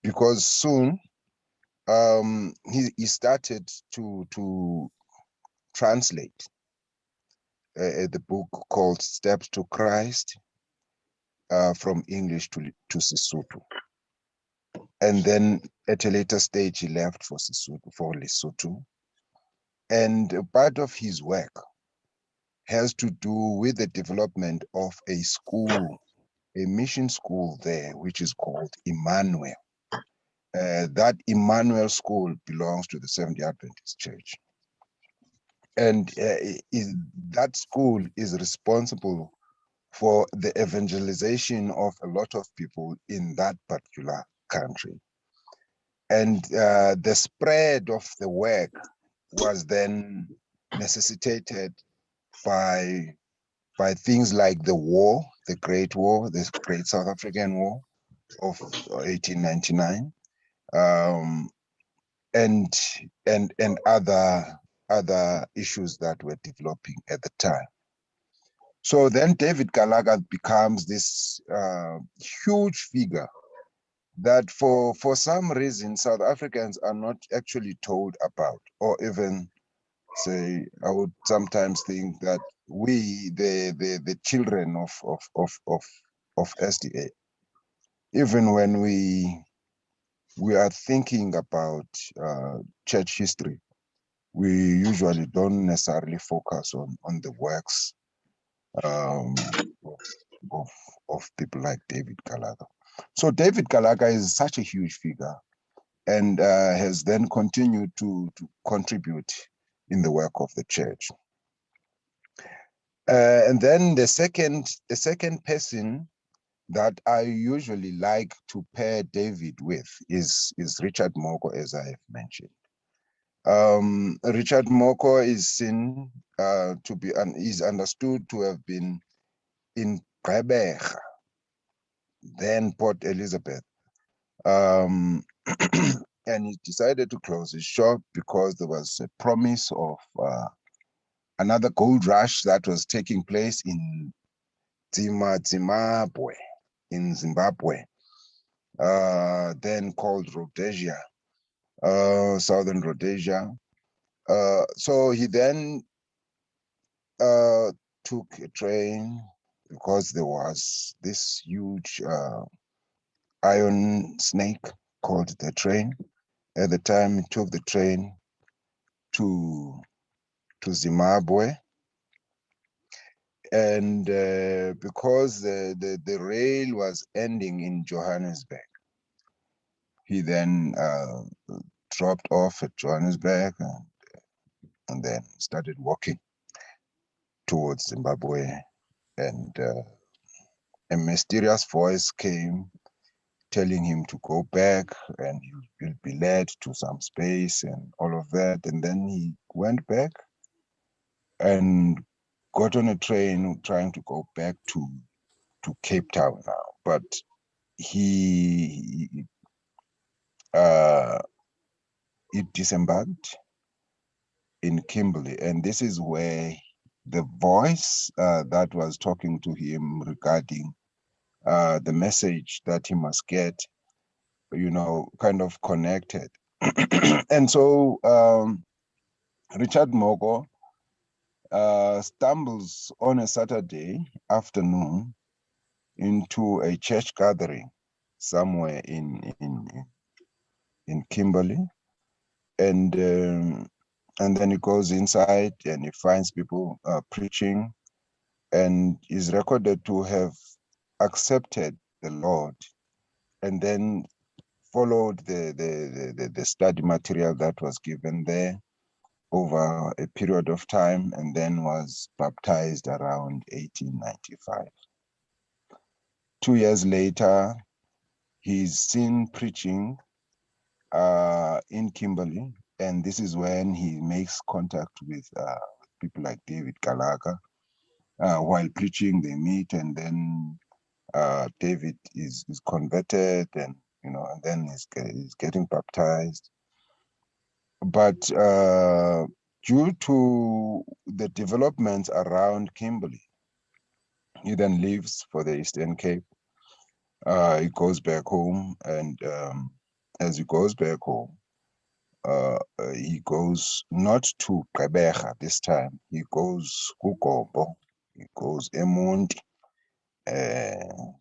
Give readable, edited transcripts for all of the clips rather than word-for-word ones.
because soon he started to translate the book called Steps to Christ from English to Sesotho. And then at a later stage, he left for Lesotho. And part of his work has to do with the development of a school, a mission school there, which is called Emmanuel. That Emmanuel school belongs to the Seventh-day Adventist Church. And that school is responsible for the evangelization of a lot of people in that particular country. And the spread of the work was then necessitated by things like the war, the Great War, the Great South African War of 1899, and other issues that were developing at the time. So then David Gallagher becomes this huge figure that for some reason South Africans are not actually told about, or even say, I would sometimes think that we, the children of SDA, even when we are thinking about church history, we usually don't necessarily focus on the works of people like David Gallagher. So David Gallagher is such a huge figure, and has then continued to contribute in the work of the church. And then the second person that I usually like to pair David with is Richard Moko, as I have mentioned. Richard Moko is seen to be, and is understood to have been in Gqeberha, then Port Elizabeth. And he decided to close his shop because there was a promise of another gold rush that was taking place in Zimbabwe, then called Rhodesia, Southern Rhodesia. So he then took a train because there was this huge iron snake called the train. At the time, he took the train to Zimbabwe, and because the rail was ending in Johannesburg, he then dropped off at Johannesburg and then started walking towards Zimbabwe, and a mysterious voice came telling him to go back and you'll be led to some space and all of that. And then he went back and got on a train trying to go back to Cape Town now. But he disembarked in Kimberley, and this is where the voice that was talking to him regarding the message that he must get, kind of connected. And so Richard Moko stumbles on a Saturday afternoon into a church gathering somewhere in Kimberley, and then he goes inside and he finds people preaching, and is recorded to have accepted the Lord, and then followed the study material that was given there over a period of time, and then was baptized around 1895. 2 years later, he's seen preaching in Kimberley, and this is when he makes contact with people like David Gallagher. While preaching, they meet, and then David is converted, and and then he's getting baptized. But due to the developments around Kimberley, he then leaves for the Eastern Cape, He goes back home, and as he goes back home, he goes not to Gqeberha this time. He goes Kugombo. He goes Emonti.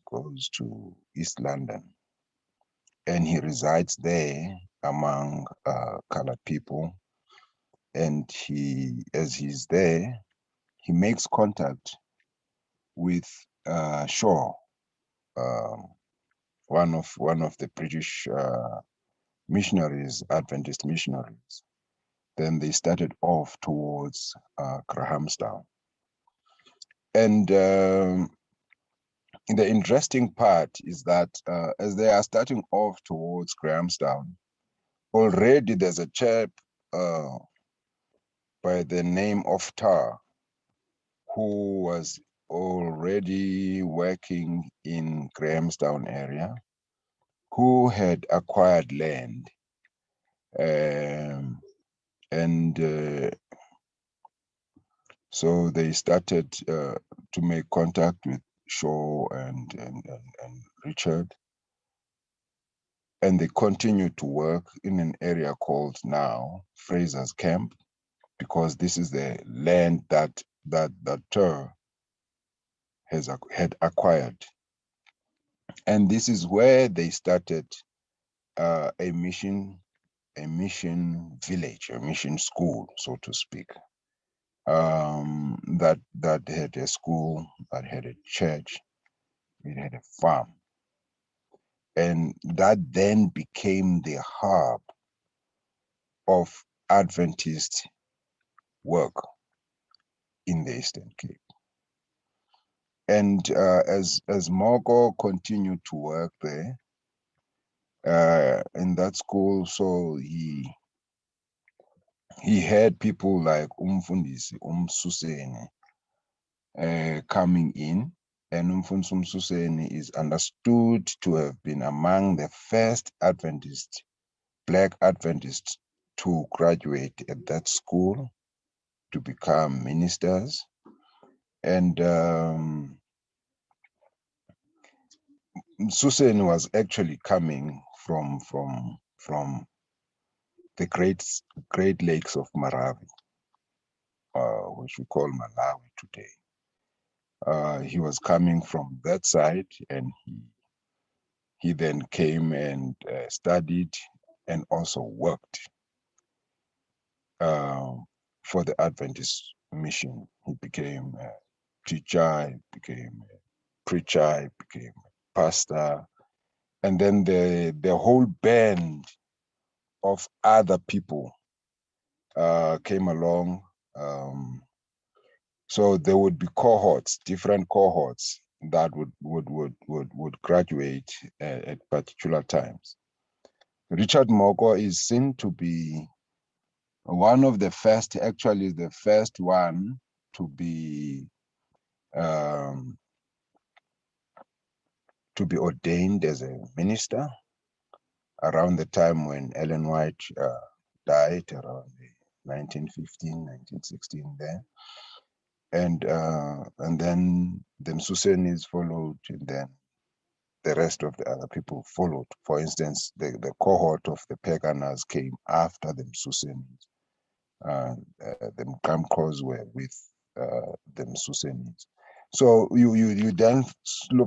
Goes to East London, and he resides there among colored people. And as he's there, he makes contact with Shaw, one of the British missionaries, Adventist missionaries. Then they started off towards Grahamstown. And the interesting part is that as they are starting off towards Grahamstown, already there's a chap by the name of Tar who was already working in Grahamstown area, who had acquired land. And so they started to make contact with Shaw and Richard, and they continued to work in an area called now Fraser's Camp, because this is the land that Tur had acquired. And this is where they started a mission village, a mission school, so to speak. That had a school, that had a church, it had a farm. And that then became the hub of Adventist work in the Eastern Cape. And as Moko continued to work there in that school, so he had people like Umfundisi, Suseni, coming in, and Umfundisi Suseni is understood to have been among the first Black Adventists to graduate at that school, to become ministers. And Suseni was actually coming from the Great Lakes of Marawi, which we call Malawi today. He was coming from that side, and he then came and studied and also worked for the Adventist mission. He became a teacher, he became a preacher, he became a pastor, and then the whole band of other people came along. So there would be cohorts, different cohorts that would graduate at particular times. Richard Moko is seen to be one of the first, actually the first one to be ordained as a minister around the time when Ellen White died, around 1915, 1916 there. And then the Msusenis followed, and then the rest of the other people followed. For instance, the cohort of the Paganers came after the Msusenis. The Mkamkos were with the Msusenis. So you then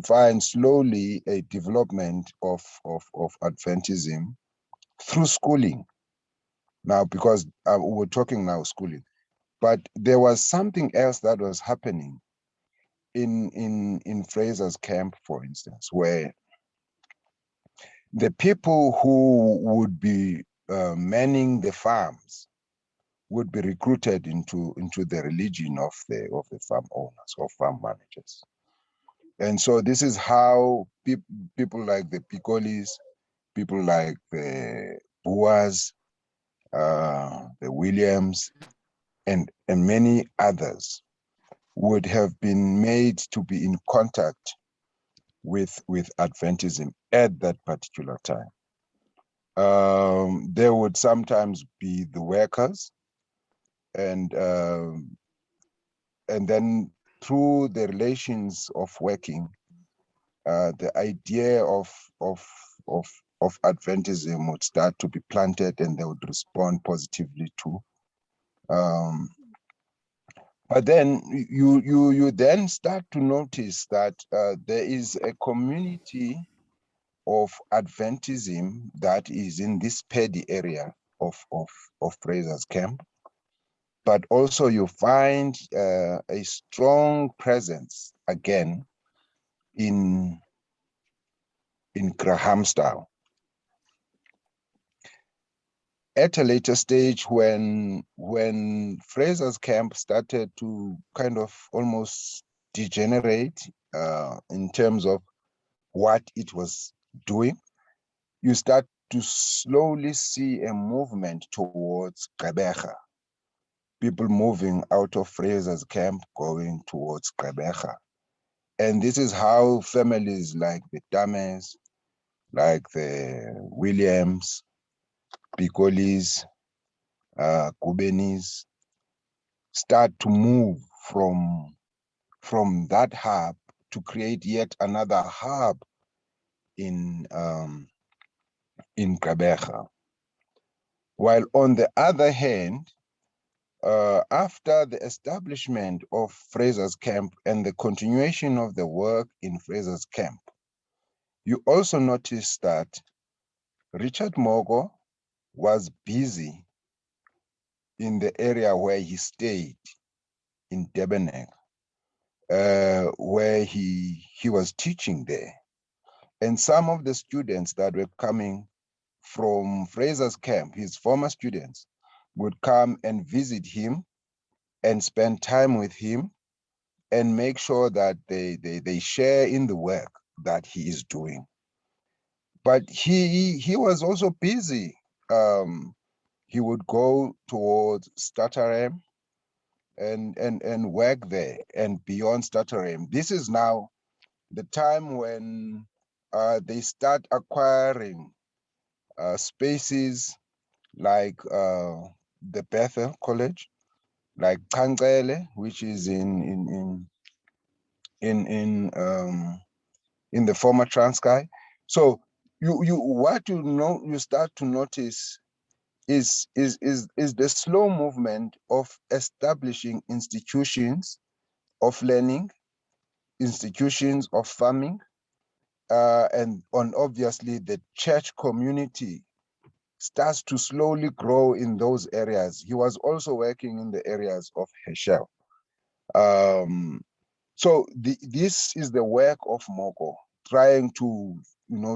find slowly a development of Adventism through schooling. Now, because we're talking now schooling, but there was something else that was happening in Fraser's Camp, for instance, where the people who would be manning the farms would be recruited into the religion of the farm owners or farm managers. And so this is how people like the Picolis, people like the Boas, the Williams, and many others would have been made to be in contact with Adventism at that particular time. There would sometimes be the workers, and then through the relations of working, the idea of of of Adventism would start to be planted, and they would respond positively to. But then you then start to notice that there is a community of Adventism that is in this Paddy area of Fraser's Camp. But also you find a strong presence again in Grahamstown. At a later stage, when Fraser's Camp started to kind of almost degenerate in terms of what it was doing, you start to slowly see a movement towards Gqeberha. People moving out of Fraser's Camp going towards Gqeberha. And this is how families like the Dames, like the Williams, Picolis, Kubenis, start to move from that hub to create yet another hub in Gqeberha. While on the other hand, after the establishment of Fraser's Camp and the continuation of the work in Fraser's Camp, you also notice that Richard Mogo was busy in the area where he stayed in Debenek, where he was teaching there. And some of the students that were coming from Fraser's Camp, his former students, would come and visit him and spend time with him and make sure that they share in the work that he is doing. But he was also busy. He would go towards Statarem and work there and beyond Statarem. This is now the time when they start acquiring spaces like the Bethel College, like Kangele, which is in the former Transkei. So you start to notice is the slow movement of establishing institutions of learning, institutions of farming, and obviously the church community starts to slowly grow in those areas. He was also working in the areas of Heschel. So this is the work of Moko, trying to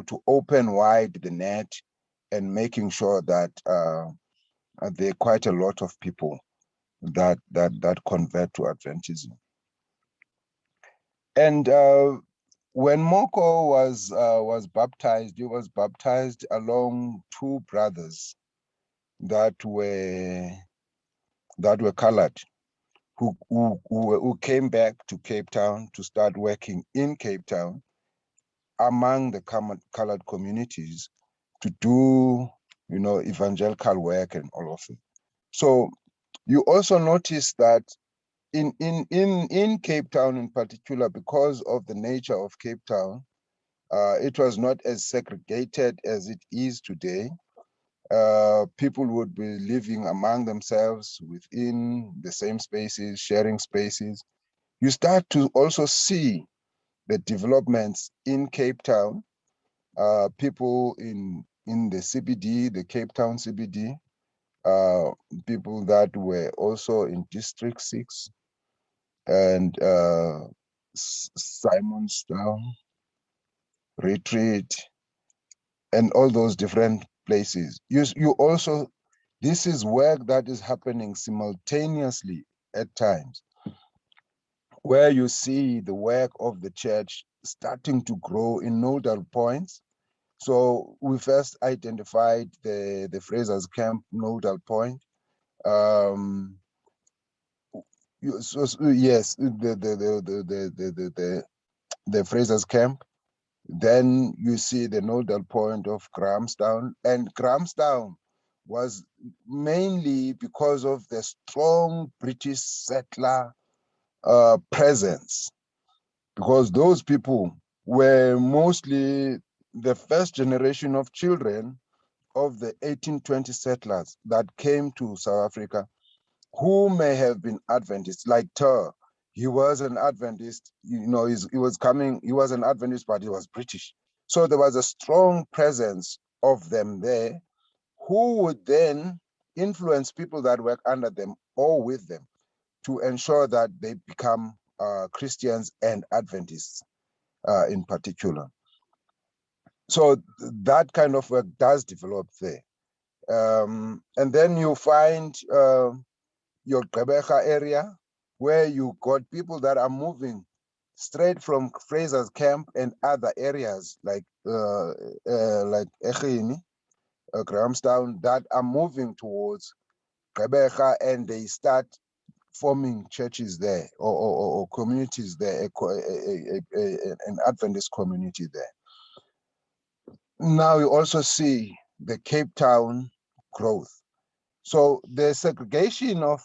to open wide the net and making sure that there are quite a lot of people that convert to Adventism. And when Moko was baptized, he was baptized along two brothers that were colored, who came back to Cape Town to start working in Cape Town among the colored communities to do evangelical work and all of it. So you also notice that in Cape Town in particular, because of the nature of Cape Town, it was not as segregated as it is today. People would be living among themselves within the same spaces, sharing spaces. You start to also see the developments in Cape Town, people in the CBD, the Cape Town CBD, people that were also in District 6 and Simonstown, Retreat, and all those different places. You also, this is work that is happening simultaneously at times, where you see the work of the church starting to grow in nodal points. So we first identified the Fraser's Camp nodal point. Yes, the Fraser's Camp. Then you see the nodal point of Grahamstown, and Grahamstown was mainly because of the strong British settler presence, because those people were mostly the first generation of children of the 1820 settlers that came to South Africa, who may have been Adventists, like Ter. He was an Adventist, he was an Adventist, but he was British. So there was a strong presence of them there, who would then influence people that work under them or with them to ensure that they become Christians and Adventists in particular. So that kind of work does develop there. And then you find your Gqeberha area, where you got people that are moving straight from Fraser's Camp and other areas like Echini, Grahamstown, that are moving towards Gqeberha, and they start forming churches there or communities there, an Adventist community there. Now you also see the Cape Town growth. So the segregation of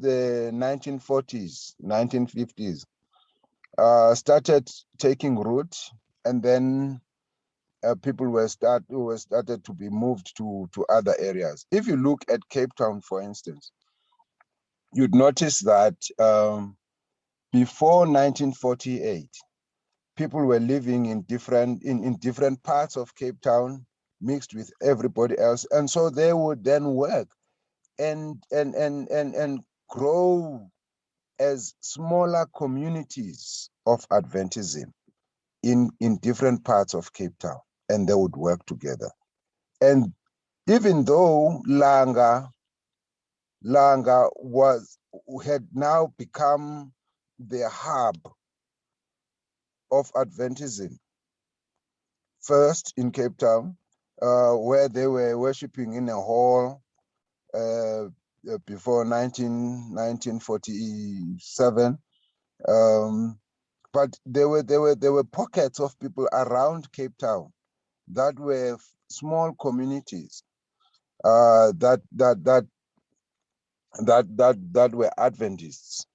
the 1940s, 1950s started taking root, and then people were started to be moved to other areas. If you look at Cape Town, for instance, you'd notice that before 1948, people were living in different parts of Cape Town, mixed with everybody else, and so they would then work and grow as smaller communities of Adventism in different parts of Cape Town, and they would work together. And even though Langa had now become the hub of Adventism, first in Cape Town, where they were worshiping in a hall before 1947. But there were pockets of people around Cape Town that were small communities that were Adventists.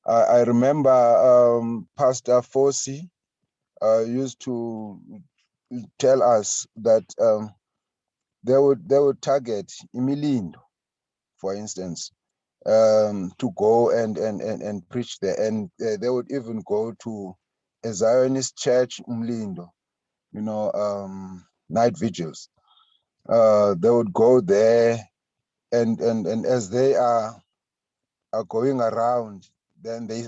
I remember Pastor Fossey used to tell us that they would target Imilindo, for instance, to go and preach there, and they would even go to a Zionist church, Umlindo, night vigils. They would go there, and as they are going around, then they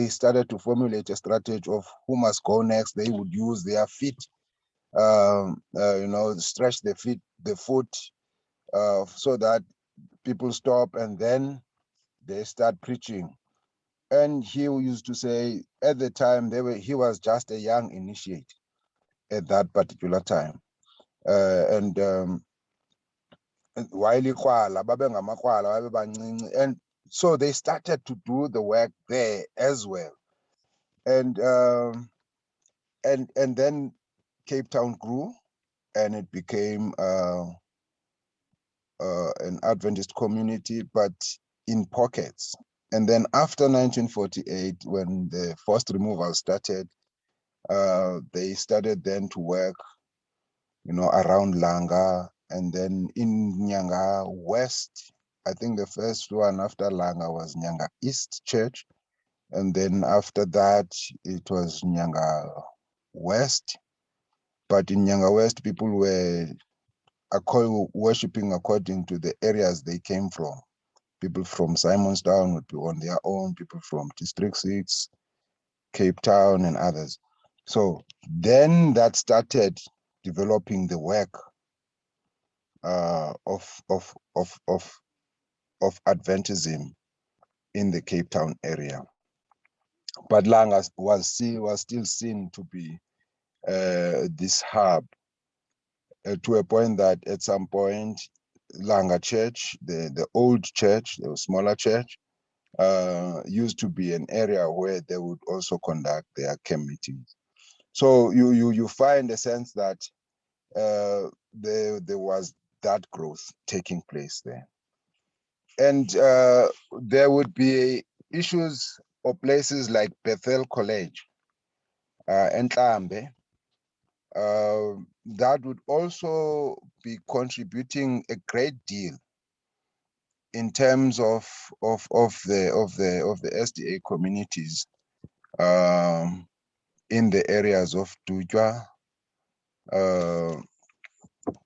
started to formulate a strategy of who must go next. They would use their feet, stretch the foot, so that people stop, and then they start preaching. And he used to say, at the time, he was just a young initiate at that particular time. And so they started to do the work there as well. And then Cape Town grew, and it became an Adventist community, but in pockets. And then after 1948, when the forced removal started, they started then to work, around Langa, and then in Nyanga West. I think the first one after Langa was Nyanga East Church, and then after that it was Nyanga West. But in Nyanga West, people were worshipping according to the areas they came from. People from Simonstown would be on their own, people from District 6, Cape Town, and others. So then that started developing the work of Adventism in the Cape Town area. But Langa was still seen to be this hub, to a point that at some point Langa Church, the old church, the smaller church, used to be an area where they would also conduct their camp meetings. So you find a sense that there was that growth taking place there. And there would be issues or places like Bethel College and Tlambe, that would also be contributing a great deal in terms of the SDA communities in the areas of Dujwa,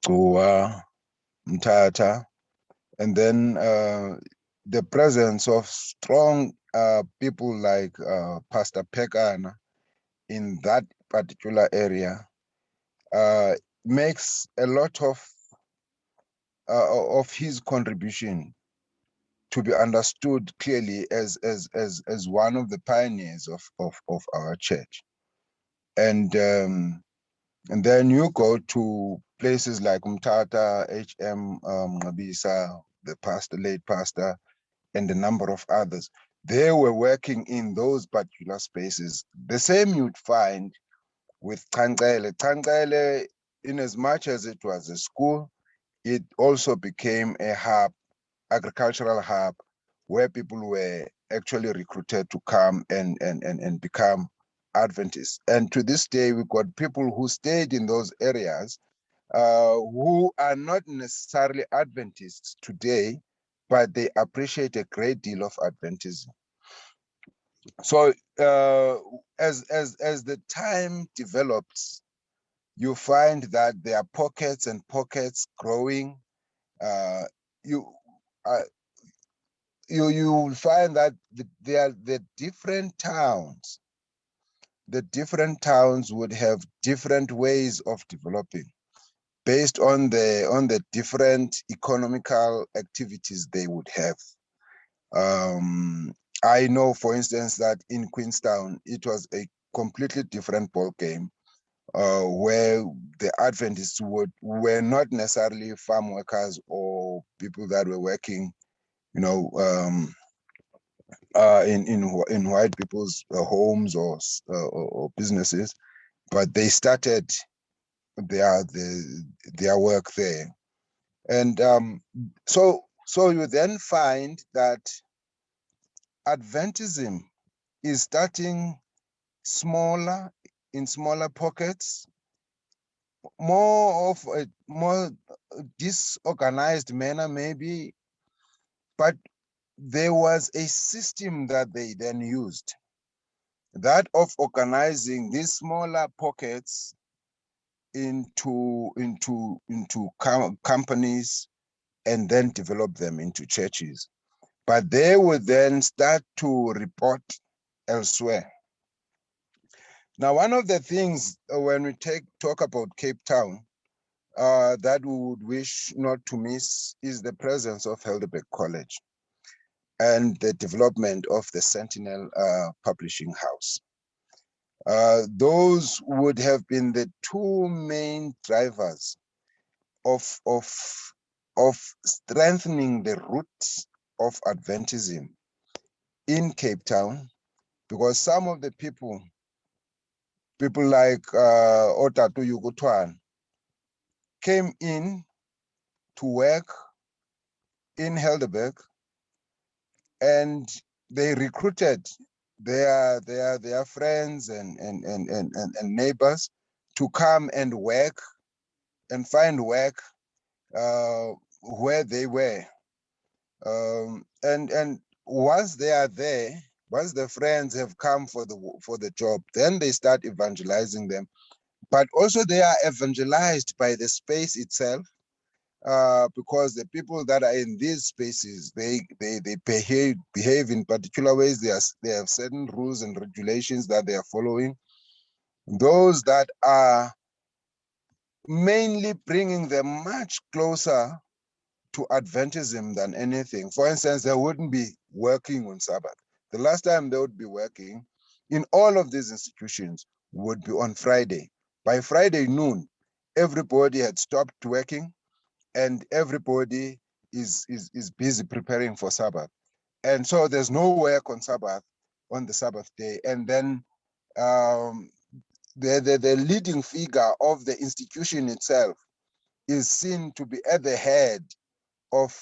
Gcuwa, Mthatha, and then the presence of strong people like Pastor Pekana in that particular area makes a lot of his contribution to be understood clearly as one of the pioneers of our church. And then you go to places like Mthatha, HM Ngabisa, the pastor, late pastor, and a number of others. They were working in those particular spaces. The same you'd find with Chancele. Chancele, in as much as it was a school, it also became a hub, agricultural hub, where people were actually recruited to come and become Adventists. And to this day, we've got people who stayed in those areas who are not necessarily Adventists today, but they appreciate a great deal of Adventism. So as the time develops, you find that there are pockets and pockets growing. You will find that the different towns. The different towns would have different ways of developing based on the different economical activities they would have. I know, for instance, that in Queenstown, it was a completely different ball game, where the Adventists were not necessarily farm workers or people that were working, in white people's homes or businesses, but they started their work there. And so you then find that Adventism is starting in smaller pockets, more of a more disorganized manner maybe, but there was a system that they then used, that of organizing these smaller pockets into companies and then develop them into churches. But they would then start to report elsewhere. Now, one of the things when we talk about Cape Town that we would wish not to miss is the presence of Helderberg College and the development of the Sentinel Publishing House. Those would have been the two main drivers of strengthening the roots of Adventism in Cape Town, because some of the people like Otatu Yugutwan came in to work in Helderberg, and they recruited their friends and neighbors to come and work and find work where they were. And once they are there, once the friends have come for the job, then they start evangelizing them. But also they are evangelized by the space itself, because the people that are in these spaces, they behave in particular ways. They have certain rules and regulations that they are following. Those that are mainly bringing them much closer to Adventism than anything. For instance, they wouldn't be working on Sabbath. The last time they would be working in all of these institutions would be on Friday. By Friday noon, everybody had stopped working and everybody is busy preparing for Sabbath. And so there's no work on Sabbath, on the Sabbath day. And then the leading figure of the institution itself is seen to be at the head of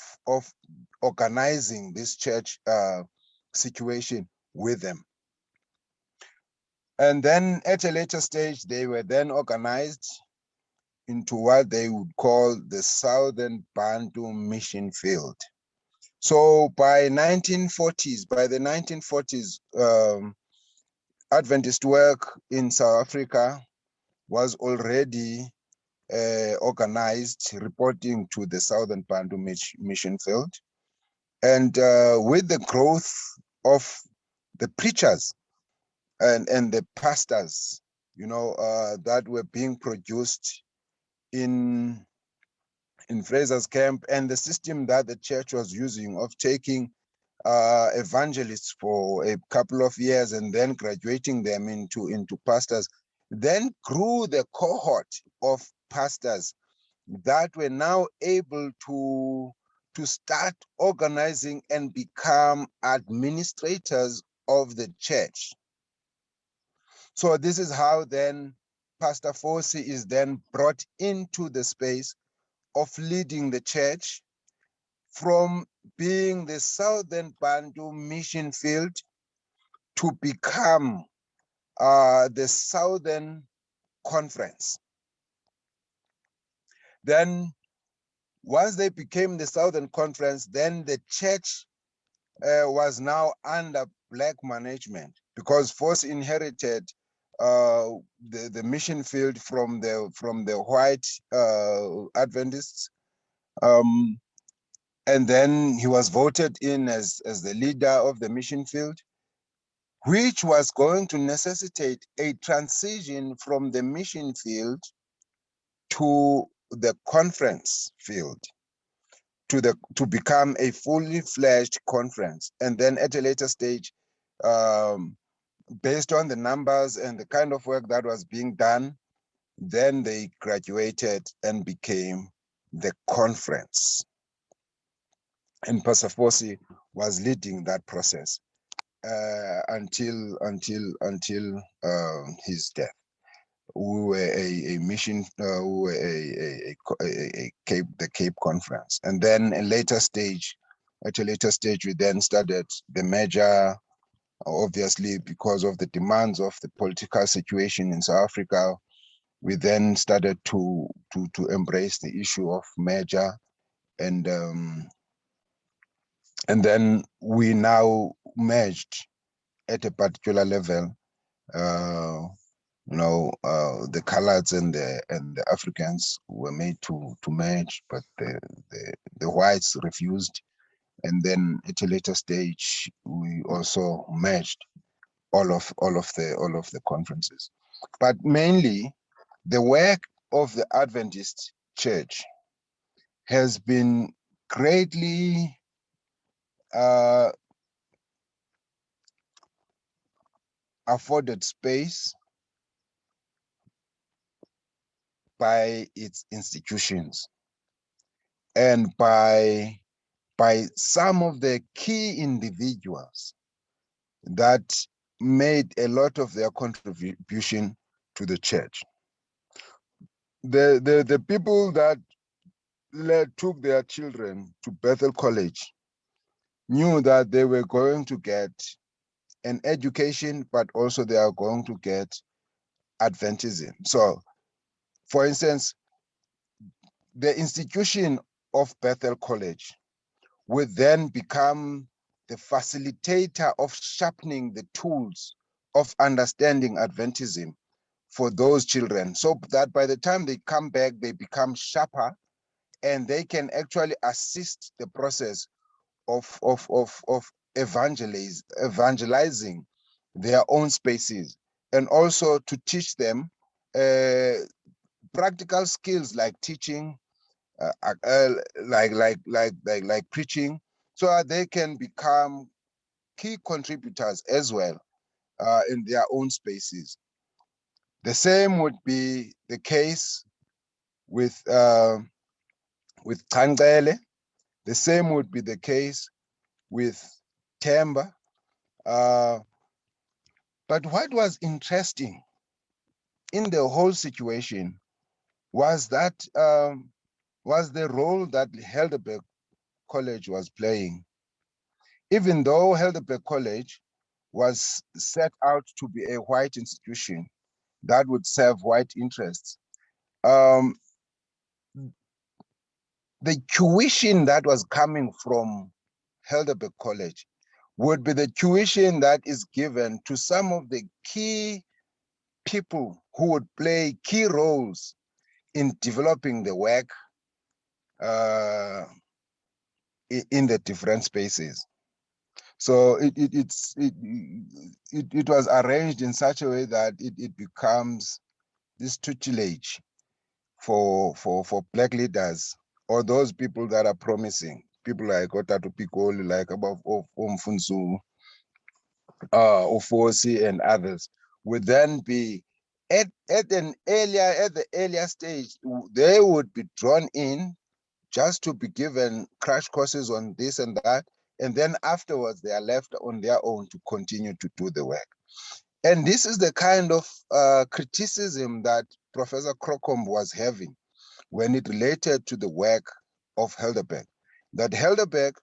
organizing this church situation with them. And then at a later stage, they were then organized into what they would call the Southern Bantu Mission Field. So by the 1940s, Adventist work in South Africa was already organized, reporting to the Southern Bantu Mission Field. And with the growth of the preachers and the pastors, that were being produced in Fraser's camp, and the system that the church was using of taking evangelists for a couple of years and then graduating them into pastors, then grew the cohort of pastors that were now able to start organizing and become administrators of the church. So this is how then Pastor Fosi is then brought into the space of leading the church from being the Southern Bantu mission field to become the Southern Conference. Then once they became the Southern Conference, then the church was now under black management, because Fosi inherited the mission field from the white Adventists. And then he was voted in as the leader of the mission field, which was going to necessitate a transition from the mission field to the conference field, to become a fully fledged conference. And then at a later stage, based on the numbers and the kind of work that was being done, then they graduated and became the conference. And Pastor Fosi was leading that process until his death. We were a mission, we were the Cape Conference. And then at a later stage, we then started the major, obviously because of the demands of the political situation in South Africa. We then started to embrace the issue of merger, and then we now merged at a particular level. The Coloureds and the Africans were made to merge, but the whites refused. And then at a later stage, we also merged all of the conferences. But mainly, the work of the Adventist Church has been greatly afforded space by its institutions and by some of the key individuals that made a lot of their contribution to the church. The people that took their children to Bethel College knew that they were going to get an education, but also they are going to get Adventism. So, for instance, the institution of Bethel College would then become the facilitator of sharpening the tools of understanding Adventism for those children, so that by the time they come back, they become sharper and they can actually assist the process of evangelizing their own spaces, and also to teach them practical skills like teaching, like preaching, so that they can become key contributors as well in their own spaces. The same would be the case with Tankele. The same would be the case with Temba. But what was interesting in the whole situation was that was the role that Helderberg College was playing. Even though Helderberg College was set out to be a white institution that would serve white interests. Um, the tuition that was coming from Heidelberg College would be the tuition that is given to some of the key people who would play key roles in developing the work uh, in the different spaces. So it was arranged in such a way that it becomes this tutelage for black leaders or those people that are promising, people like Otatu Pikoli, like above Omfunsu, Ofosi and others, would then be at the earlier stage, they would be drawn in just to be given crash courses on this and that, and then afterwards they are left on their own to continue to do the work. And this is the kind of criticism that Professor Crocombe was having when it related to the work of Heidelberg. That Heidelberg,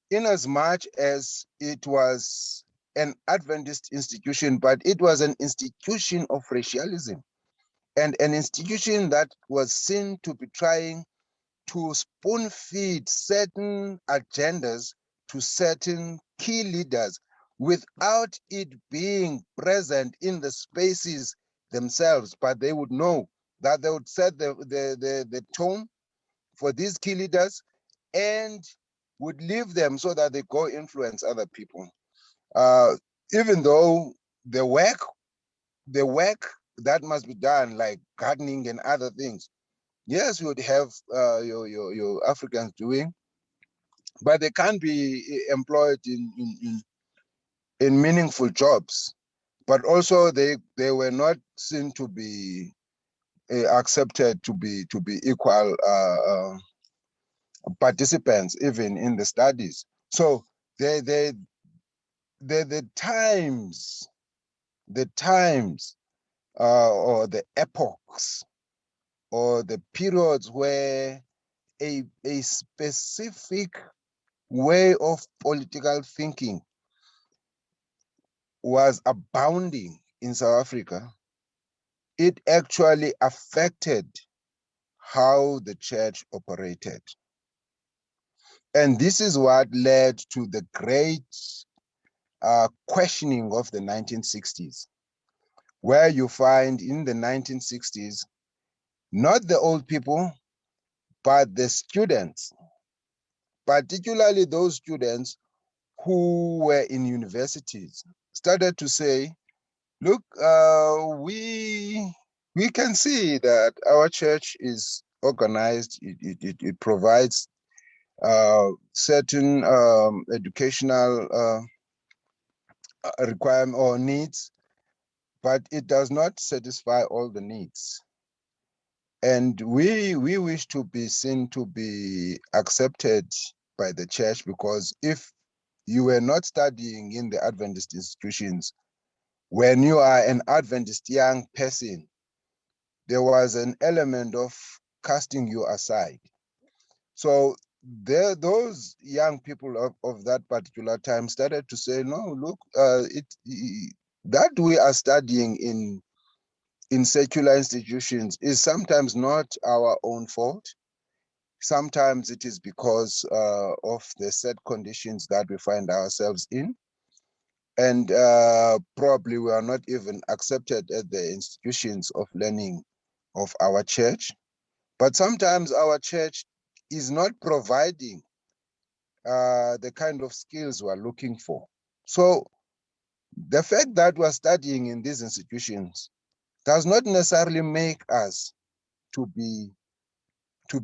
in as much as it was an Adventist institution, but it was an institution of racialism and an institution that was seen to be trying to spoon feed certain agendas to certain key leaders without it being present in the spaces themselves, but they would know that they would set the tone for these key leaders and would leave them so that they go influence other people. Uh, Even though the work that must be done, like gardening and other things, yes, you would have your Africans doing, but they can't be employed in meaningful jobs. But also they were not seen to be accepted to be equal participants even in the studies. So the times or the epochs or the periods where a specific way of political thinking was abounding in South Africa, it actually affected how the church operated. And this is what led to the great questioning of the 1960s, where you find in the 1960s, not the old people, but the students, particularly those students who were in universities, started to say, look, we can see that our church is organized. It provides certain educational requirement or needs, but it does not satisfy all the needs. And we wish to be seen to be accepted by the church, because if you were not studying in the Adventist institutions, when you are an Adventist young person, there was an element of casting you aside. So those young people of that particular time started to say, no, look, that we are studying in secular institutions is sometimes not our own fault. Sometimes it is because of the set conditions that we find ourselves in. And probably we are not even accepted at the institutions of learning of our church. But sometimes our church is not providing the kind of skills we're looking for. So the fact that we're studying in these institutions does not necessarily make us to be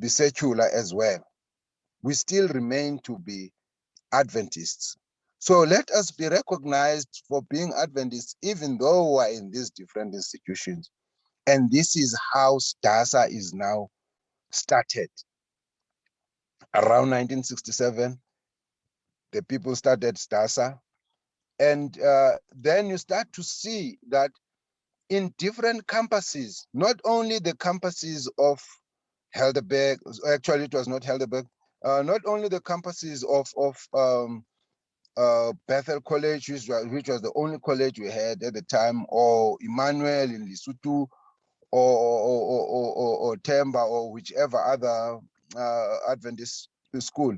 secular as well. We still remain to be Adventists. So let us be recognized for being Adventists, even though we're in these different institutions. And this is how SDASA is now started. Around 1967, the people started SDASA. And then you start to see that in different campuses, not only the campuses of Heidelberg, actually it was not Heidelberg, not only the campuses of Bethel College, which was the only college we had at the time, or Emmanuel in Lesotho, or Temba, or whichever other Adventist school,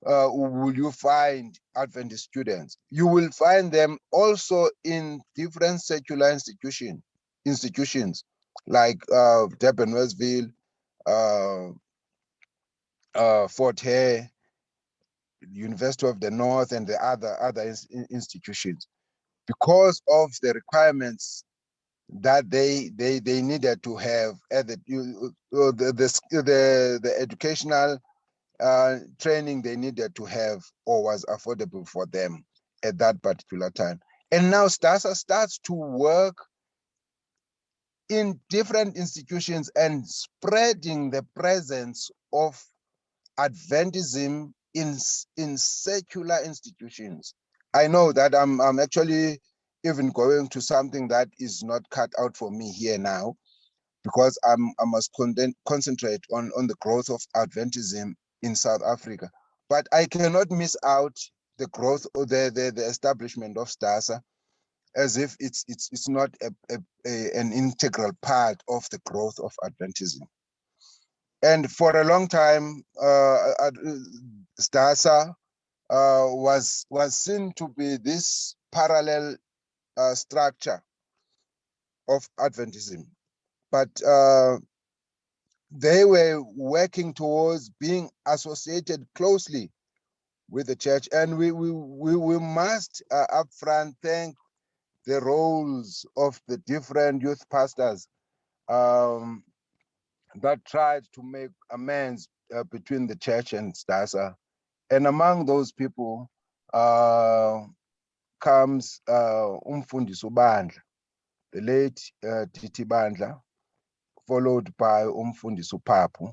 will you find Adventist students? You will find them also in different secular institutions like Durban, Westville, uh, Fort Hare, University of the North, and the other institutions, because of the requirements that they needed to have at the educational training they needed to have, or was affordable for them at that particular time. And now STASA starts to work in different institutions and spreading the presence of Adventism in secular institutions. I know that I'm actually even going to something that is not cut out for me here now, because I must concentrate on the growth of Adventism in South Africa. But I cannot miss out the growth or the establishment of STASA, as if it's not an integral part of the growth of Adventism. And for a long time, STASA was seen to be this parallel structure of Adventism, but they were working towards being associated closely with the church. And we must upfront thank the roles of the different youth pastors um, that tried to make amends between the church and STASA. And among those people comes Umfundisi Bandla, the late Titi Bandla, followed by Umfundisi Papu,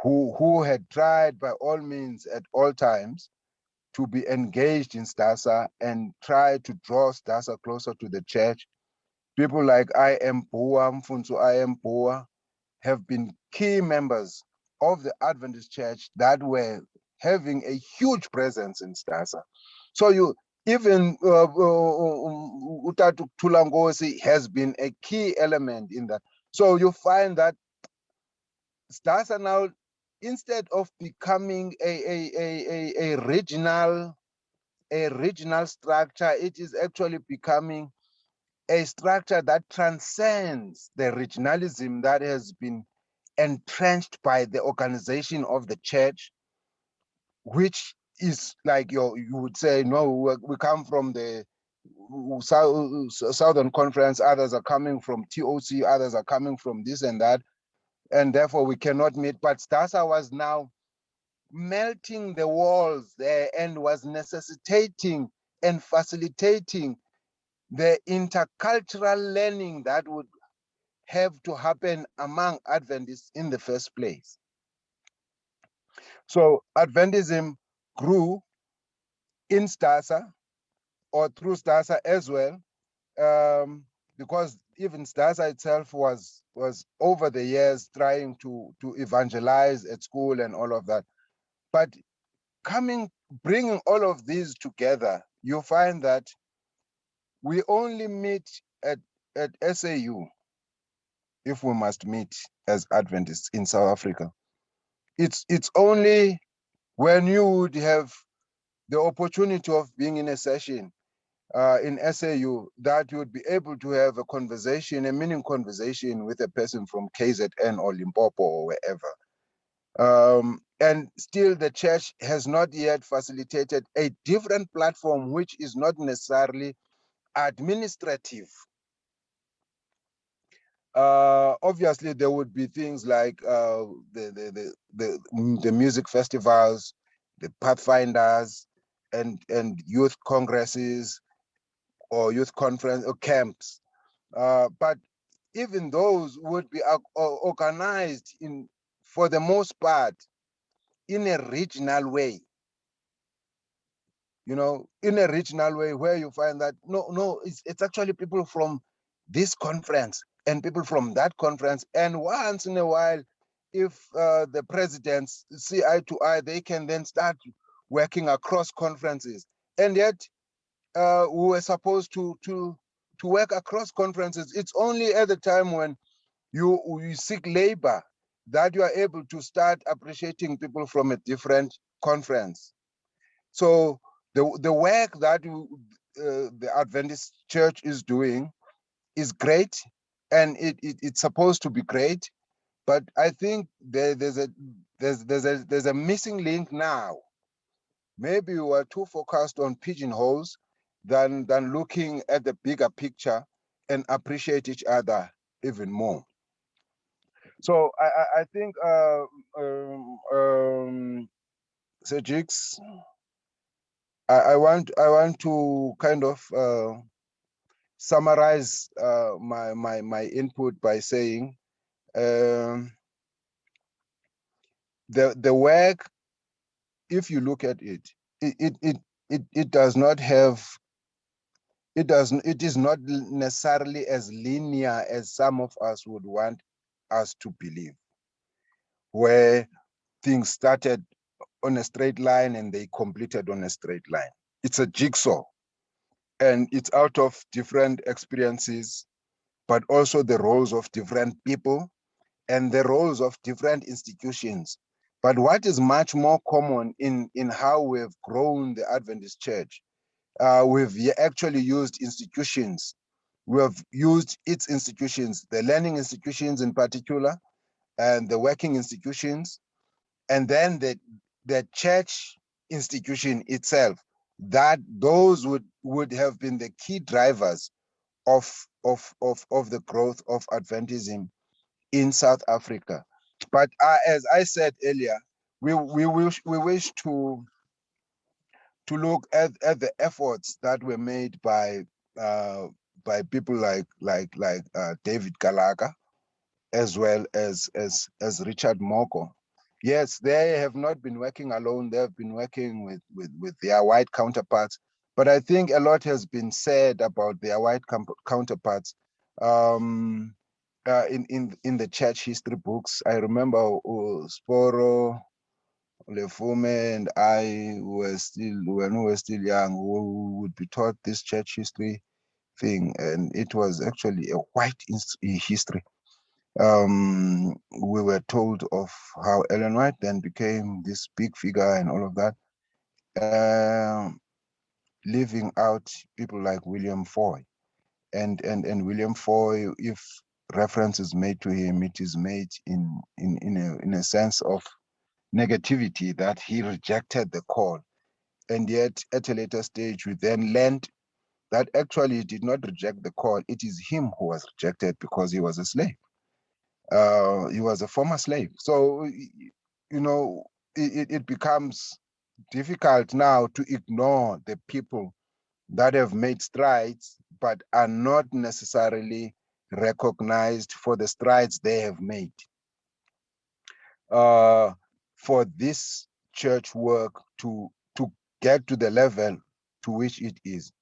who had tried by all means at all times to be engaged in STASA and try to draw STASA closer to the church. People like I.M. Boa, Mfunzo I.M. Boa, have been key members of the Adventist Church that were having a huge presence in STASA. So you even Utatu Tulangosi has been a key element in that. So you find that STASA now, instead of becoming a regional structure, it is actually becoming a structure that transcends the regionalism that has been entrenched by the organization of the church, which is like you would say, no, we come from the Southern Conference, others are coming from TOC, others are coming from this and that, and therefore we cannot meet. But STASA was now melting the walls there and was necessitating and facilitating the intercultural learning that would have to happen among Adventists in the first place. So Adventism grew in STASA or through STASA as well, because even STASA itself was over the years trying to evangelize at school and all of that. But bringing all of these together, you find that we only meet at SAU if we must meet as Adventists in South Africa. It's only when you would have the opportunity of being in a session in SAU that you would be able to have a conversation, a meaningful conversation with a person from KZN or Limpopo or wherever. And still the church has not yet facilitated a different platform, which is not necessarily administrative. Obviously, there would be things like the music festivals, the Pathfinders, and youth congresses or youth conference or camps. But even those would be organized for the most part, in a regional way. In a regional way where you find that no, it's actually people from this conference and people from that conference, and once in a while, if the presidents see eye to eye, they can then start working across conferences and yet we were supposed to work across conferences. It's only at the time when you seek labor that you are able to start appreciating people from a different conference. So the work that the Adventist Church is doing is great, and it's supposed to be great. But I think there's a missing link now. Maybe we were too focused on pigeonholes than looking at the bigger picture and appreciate each other even more. So I think Sir Jigs, I want to kind of summarize my input by saying the work, if you look at it, it does not have, it is not necessarily as linear as some of us would want us to believe, where things started on a straight line and they completed on a straight line. It's a jigsaw, and it's out of different experiences, but also the roles of different people and the roles of different institutions. But what is much more common in how we've grown the Adventist Church, we've actually used institutions. We have used its institutions, the learning institutions in particular, and the working institutions, and then the church institution itself. That those would have been the key drivers of the growth of Adventism in South Africa. But as I said earlier, we wish to look at the efforts that were made by people like David Gallagher, as well as Richard Moko. Yes, they have not been working alone. They have been working with their white counterparts. But I think a lot has been said about their white counterparts in the church history books. I remember Sporo, Lefume, and I were still, when we were still young, we would be taught this church history thing, and it was actually a white history. We were told of how Ellen White then became this big figure and all of that, leaving out people like William Foy. And William Foy, if reference is made to him, it is made in a sense of negativity, that he rejected the call. And yet at a later stage, we then learned that actually he did not reject the call. It is him who was rejected because he was a slave. He was a former slave. So, you know, it becomes difficult now to ignore the people that have made strides, but are not necessarily recognized for the strides they have made. For this church work to get to the level to which it is.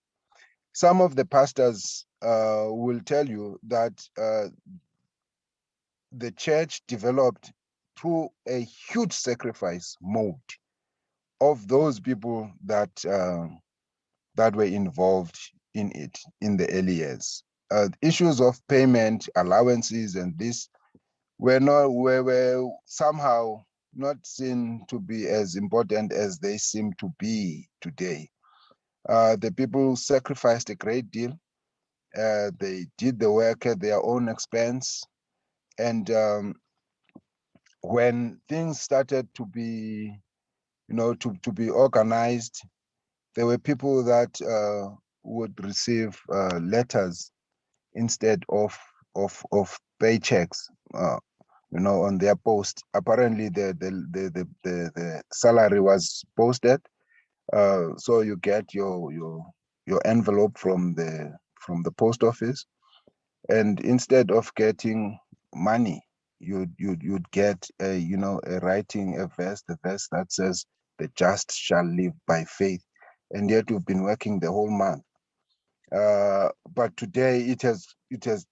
Some of the pastors will tell you that the church developed through a huge sacrifice mode of those people that that were involved in it in the early years. Issues of payment, allowances, and this were somehow not seen to be as important as they seem to be today. The people sacrificed a great deal. They did the work at their own expense, and when things started to be, to be organized, there were people that would receive letters instead of paychecks, on their post. Apparently, the salary was posted, so you get your envelope from the post office, and instead of getting money, you'd get a writing, a verse that says, "The just shall live by faith," and yet you've been working the whole month. But today it has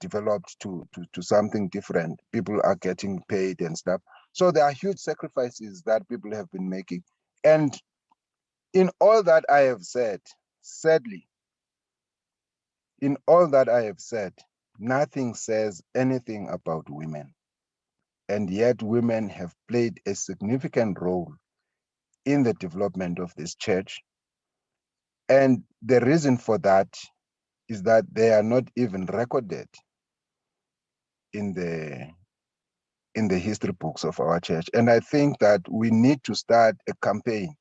developed to something different. People are getting paid and stuff. So there are huge sacrifices that people have been making, and In all that I have said, sadly, in all that I have said, nothing says anything about women. And yet women have played a significant role in the development of this church. And the reason for that is that they are not even recorded in the history books of our church. And I think that we need to start a campaign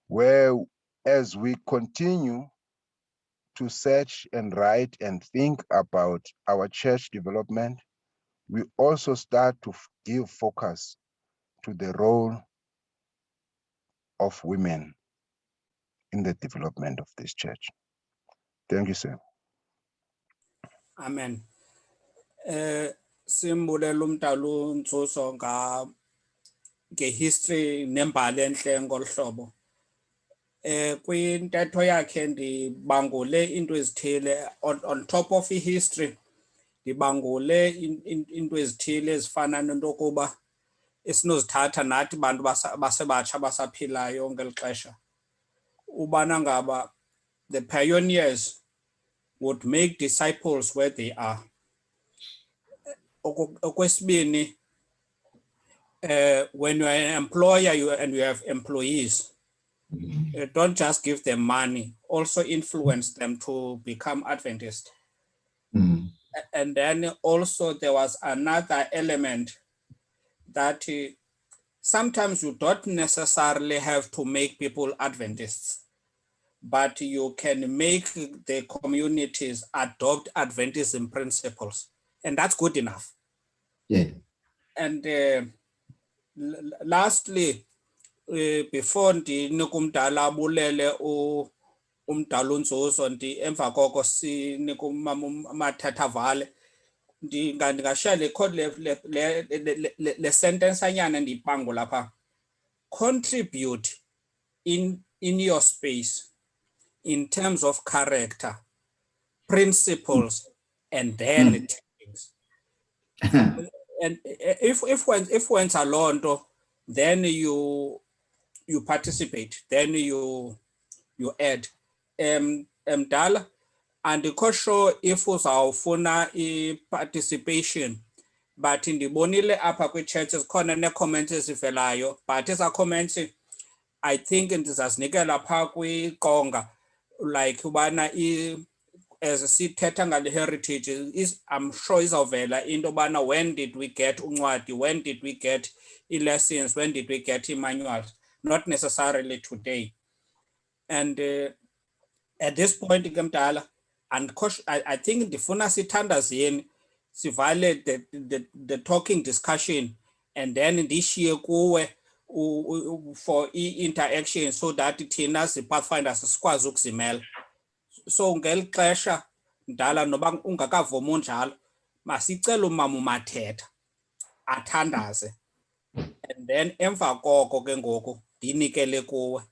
where, as we continue to search and write and think about our church development, we also start to give focus to the role of women in the development of this church. Thank you, sir. Amen. Simbulela uMntalo Ndzuzo ngehistory nembali enhle ngolu hlobo. Kwintetho yakhe ndibangule into ezithile on top of history, ndibangule into ezithile ezifana nento yokuba esinozithatha nathi bantu basebatsha basaphilayo ngeli xesha. Ubana ngaba the pioneers would make disciples where they are. Okwesibini, when you are an employer and you have employees, don't just give them money, also influence them to become Adventist. And then also there was another element that sometimes you don't necessarily have to make people Adventists, but you can make the communities adopt Adventism principles, and that's good enough. Yeah. And lastly, before ndinikumdala abulele uMdala uNzuzo emva koko sinikumama uMathatha Vale, ndingashiya le sentence anyana ndiyibhango lapha. Contribute in your space in terms of character, principles, and then teachings. And if wenza loo nto, then you participate, then you add. Mdala, andikho sure if uzawufuna i-participation, but ndibonile apha kwi-chat zikhona nee-comments ezivelayo, but eza comments I think ndizazinikela phaa kwiqonga, like ubana as sithetha ngale heritage I'm sure izawuvela into yobana when did we get uncwadi, when did we get lessons, when did we get manuals, not necessarily today. And at this point ke Mdala, and I think ndifuna sithandazeni sivale the talking discussion, and then ndishiye kuwe for interaction so that thina si-pathfinders sikwazi ukuzimela. So ngeli xesha Mdala, noba ungakavumi njalo, masicele umama uMathetha athandaze, and then emva koko ke ngoku ndinikele kuwe.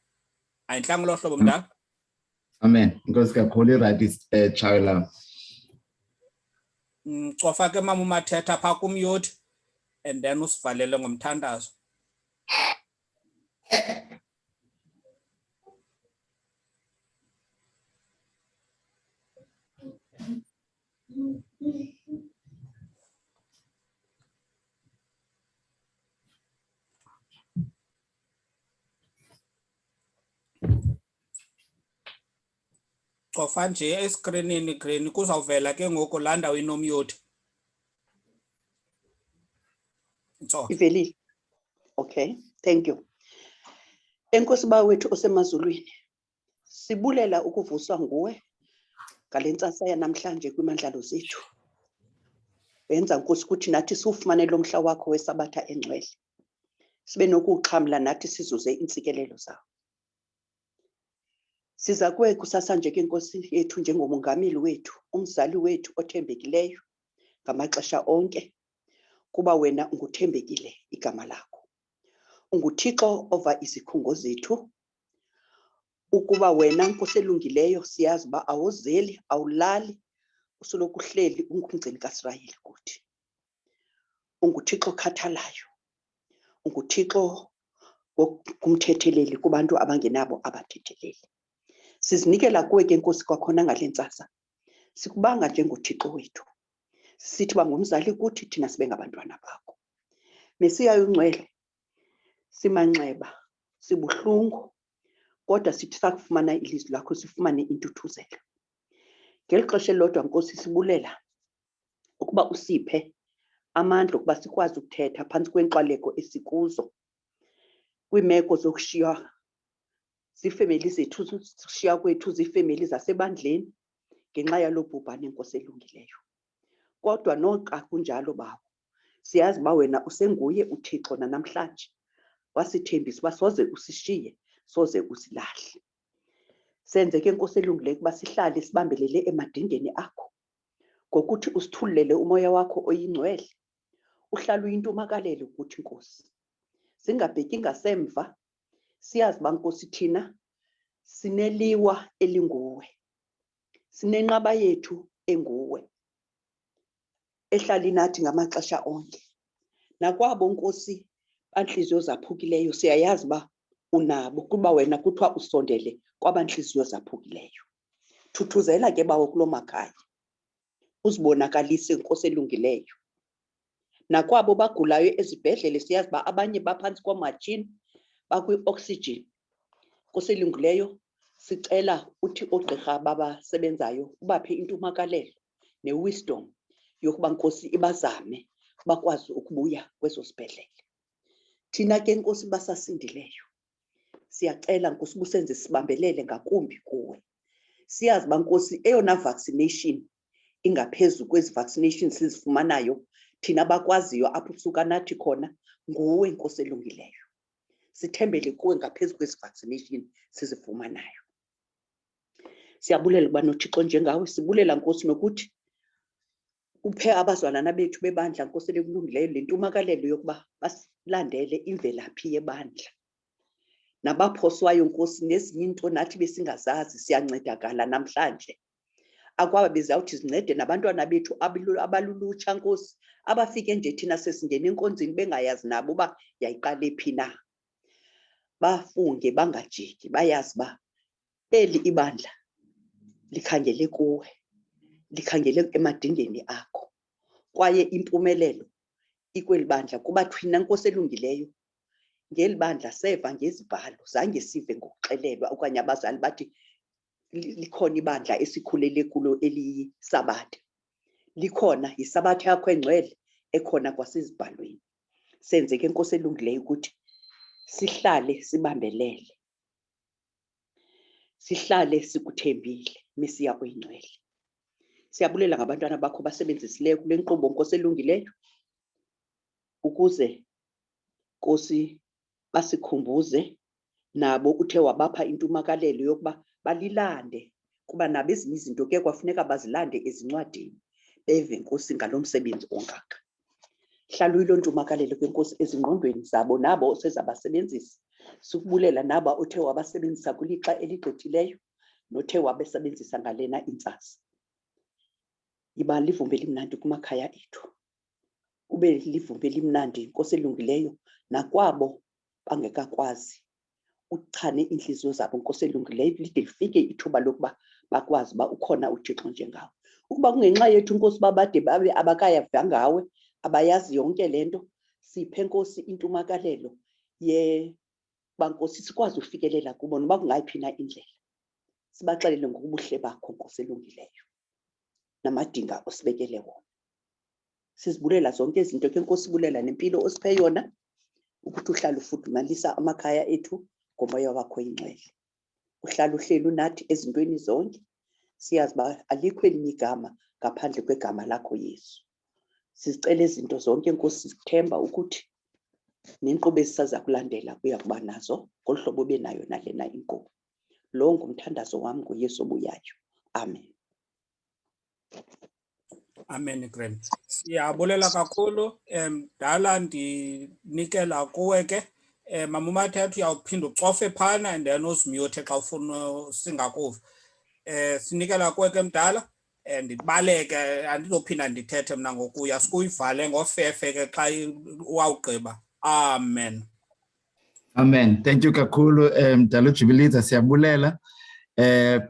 Ayintlanga lo hlobo Mdala? Amen. Because kakhulu right Chawela. Cofa ke mama uMathetha phaa kumyuthi, and then usivalele ngomthandazo. Cofa nje eskrinini green kuzawuvela ke ngoku laa ndawo inomyuthi. Ivelile. Okay, thank you. Enkosi bawethu osemazulwini, sibulela ukuvuswa nguwe ngale ntsasa yanamhlanje kwimandlalo zethu. Wenza Nkosi ukuthi nathi siwufumane lo mhla wakho wesabatha engcwele, sibe nokuxhamla nathi sizuze intsikelelo zawo. Siza kuwe kusasa nje ke Nkosi yethu njengomongameli wethu, umzali wethu othembekileyo ngamaxesha onke, kuba wena unguthembekile igama lakho. UnguThixo ova izikhungo zethu, ukuba wena Nkosi elungileyo siyazi uba awuzeli, awulali, usoloko uhleli ungumgcini kaIsrayeli kuthi. UnguThixo okhathalayo, UnguThixo kumthetheleli kubantu abangenabo abathetheleli. Sizinikela kuwe ke Nkosi kwakhona ngale ntsasa. Sikubanga njengoThixo wethu. Sithi bangumzali kuthi thina sibe ngabantwana bakho. Mesiya yongcwele simanxeba, sibuhlungu, kodwa sithi sakufumana ilizwi lakho sifumane intuthuzelo. Ngeli xesha lodwa Nkosi sibulela ukuba usiphe amandla ukuba sikwazi ukuthetha phantsi kwenxwaleko esikuzo, kwiimeko zokushiywa ziifemeli zethu, zishiya kwethu ziifemeli zasebandleni ngenxa yalo bhubhane Nkosi elungileyo. Kodwa noxa kunjalo bawo, siyazi uba wena usenguye uThixo nanamhlanje. Wasithembisa uba soze usishiye, soze usilahle. Senze ke Nkosi elungileyo ukuba sihlale sibambelele emadingeni akho, ngokuthi usithulele umoya wakho oyingcwele. Uhlala uyintumakalele kuthi Nkosi. Singabheki ngasemva, siyazi uba Nkosi thina sineliwa elinguwe. Sinenqaba yethu enguwe, ehlala inathi ngamaxesha onke. Nakwabo Nkosi banhliziyo zaphukileyo, siyayazi uba unabo, kuba wena kuthiwa usondele kwabanhliziyo zaphukileyo. Thuthuzela ke bawo kulo makhaya, uzibonakalise Nkosi elungileyo. Nakwabo bagulayo ezibhedlele, siyazi uba abanye baphantsi komatshini, bakwi-oxygen. Nkosi elungileyo, sicela uthi oogqirha babasebenzayo ubaphe intumakalelo ne-wisdom yokuba Nkosi ibazame bakwazi ukubuya kweso sibhedlele. Thina ke Nkosi basasindileyo, siyacela Nkosi ubusenze sibambelele ngakumbi kuwe. Siyazi uba Nkosi eyona vaccination ingaphezu kwezi vaccinations sizifumanayo thina bakwaziyo apho usuka nathi khona nguwe Nkosi elungileyo. Sithembele kuwe ngaphezu kwezi vaccination sizifumanayo. Siyabulela ukuba noThixo njengawe, sibulela Nkosi nokuthi uphe abazalwana bethu bebandla Nkosi elungileyo le ntumakalelo yokuba basilandele imvelaphi yebandla. Nabaphoswayo Nkosi nezinye into nathi besingazazi, siyancedakala namhlanje. Akwaba bezawuthi zincede nabantwana bethu abalulutsha Nkosi, abafike nje thina sesingena enkonzini bengayazi nabo uba yayiqale phi na. Bafunge bangajiki, bayazi uba eli ibandla likhangele kuwe, likhangele emadingeni akho, kwaye impumelelo ikweli bandla kuba thina Nkosi elungileyo ngeli bandla seva ngezibhalo, zange sive ngokuxelelwa okanye abazali bathi likhona ibandla esikhulele kulo eliyisabatha. Likhona, yisabatha yakho engcwele ekhona kwasezibhalweni. Senze ke Nkosi elungileyo ukuthi sihlale sibambelele, sihlale sikuthembile Mesiya oyingcwele. Siyabulela ngabantwana bakho basebenzisileyo kule nkqubo Nkosi elungileyo, ukuze Nkosi basikhumbuze nabo uthe wabapha intumakalelo yokuba balilande, kuba nabo ezinye izinto ke kwafuneka bazilande ezincwadini beve Nkosi ngalo msebenzi ongaka. Hlala uyilo ntumakalelo ke Nkosi ezingqondweni zabo nabo osezabasebenzisa. Sikubulela nabo uthe wabasebenzisa kwilixa eligqithileyo nothe wabasebenzisa ngalena intsasa. Iba livumbe elimnandi kumakhaya ethu, ube livumbe elimnandi Nkosi elungileyo nakwabo bangekakwazi. Uchane inhliziyo zabo Nkosi elungileyo, lide lifike ithuba lokuba bakwazi uba ukhona uThixo njengawe. Ukuba kungenxa yethu Nkosi uba bade babe abakayava ngawe, abayazi yonke le nto, siphe Nkosi intumakalelo uba Nkosi sikwazi ufikelela kubo noba kungayiphi na indlela. Sibaxelele ngobuhle bakho Nkosi elungileyo namadinga osibekele wona. Sizibulela zonke izinto ke Nkosi, sibulela nempilo osiphe yona ukuthi uhlale ufudumalisa amakhaya ethu ngomoya wakho oyingcwele. Uhlala uhleli nathi ezintweni zonke. Siyazi uba alikho elinye igama ngaphandle kwegama lakho Yesu. Sizicela izinto zonke Nkosi, sithemba ukuthi nenkqubo esisaza kulandela kuya kuba nazo ngolu hlobo benayo nalena inkqubo. Lo ngumthandazo wam nguYesu obuyayo. Amen. Amen Grand. Siyabulela kakhulu. Dala ndinikela kuwe ke. Mama uMathethu uyawuphinda ucofe phana and then uzimyuthe xa ufuna singakuva. Sinikela kuwe ke mdala. Ndibaleke andizophinda ndithethe mna ngokuya, sikuyivale ngofefe ke xa uwawugqiba. Amen. Amen. Thank you, Kakulu. Dalo Chibiliza siyabulela.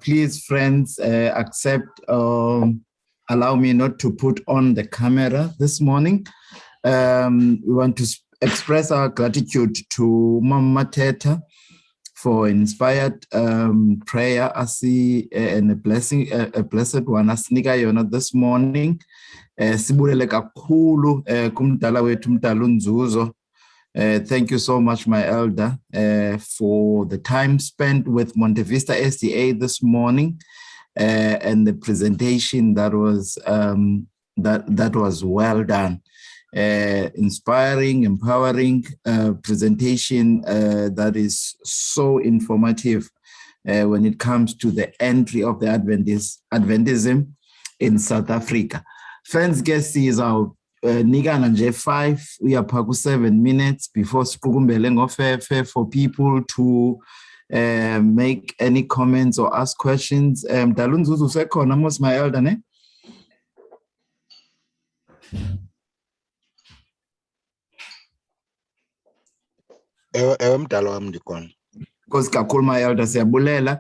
Please, friends, accept, allow me not to put on the camera this morning. We want to express our gratitude to Mama Teta for inspired prayer and a blessed one asinika yona this morning. Sibulele kakhulu kumdala wethu umdala uNzuzo. Thank you so much, my elder, for the time spent with Monte Vista SDA this morning and the presentation that was that was well done. Inspiring, empowering presentation that is so informative when it comes to the entry of the Adventism in South Africa. Friends, guest is our Nigana J5. We are paku 7 minutes before Spukumbele ngofefe for people to make any comments or ask questions. Dalun Zuzu sekhona mos my elder ne? Mdala wami ndikhona. Because Kakulma elder siyabulela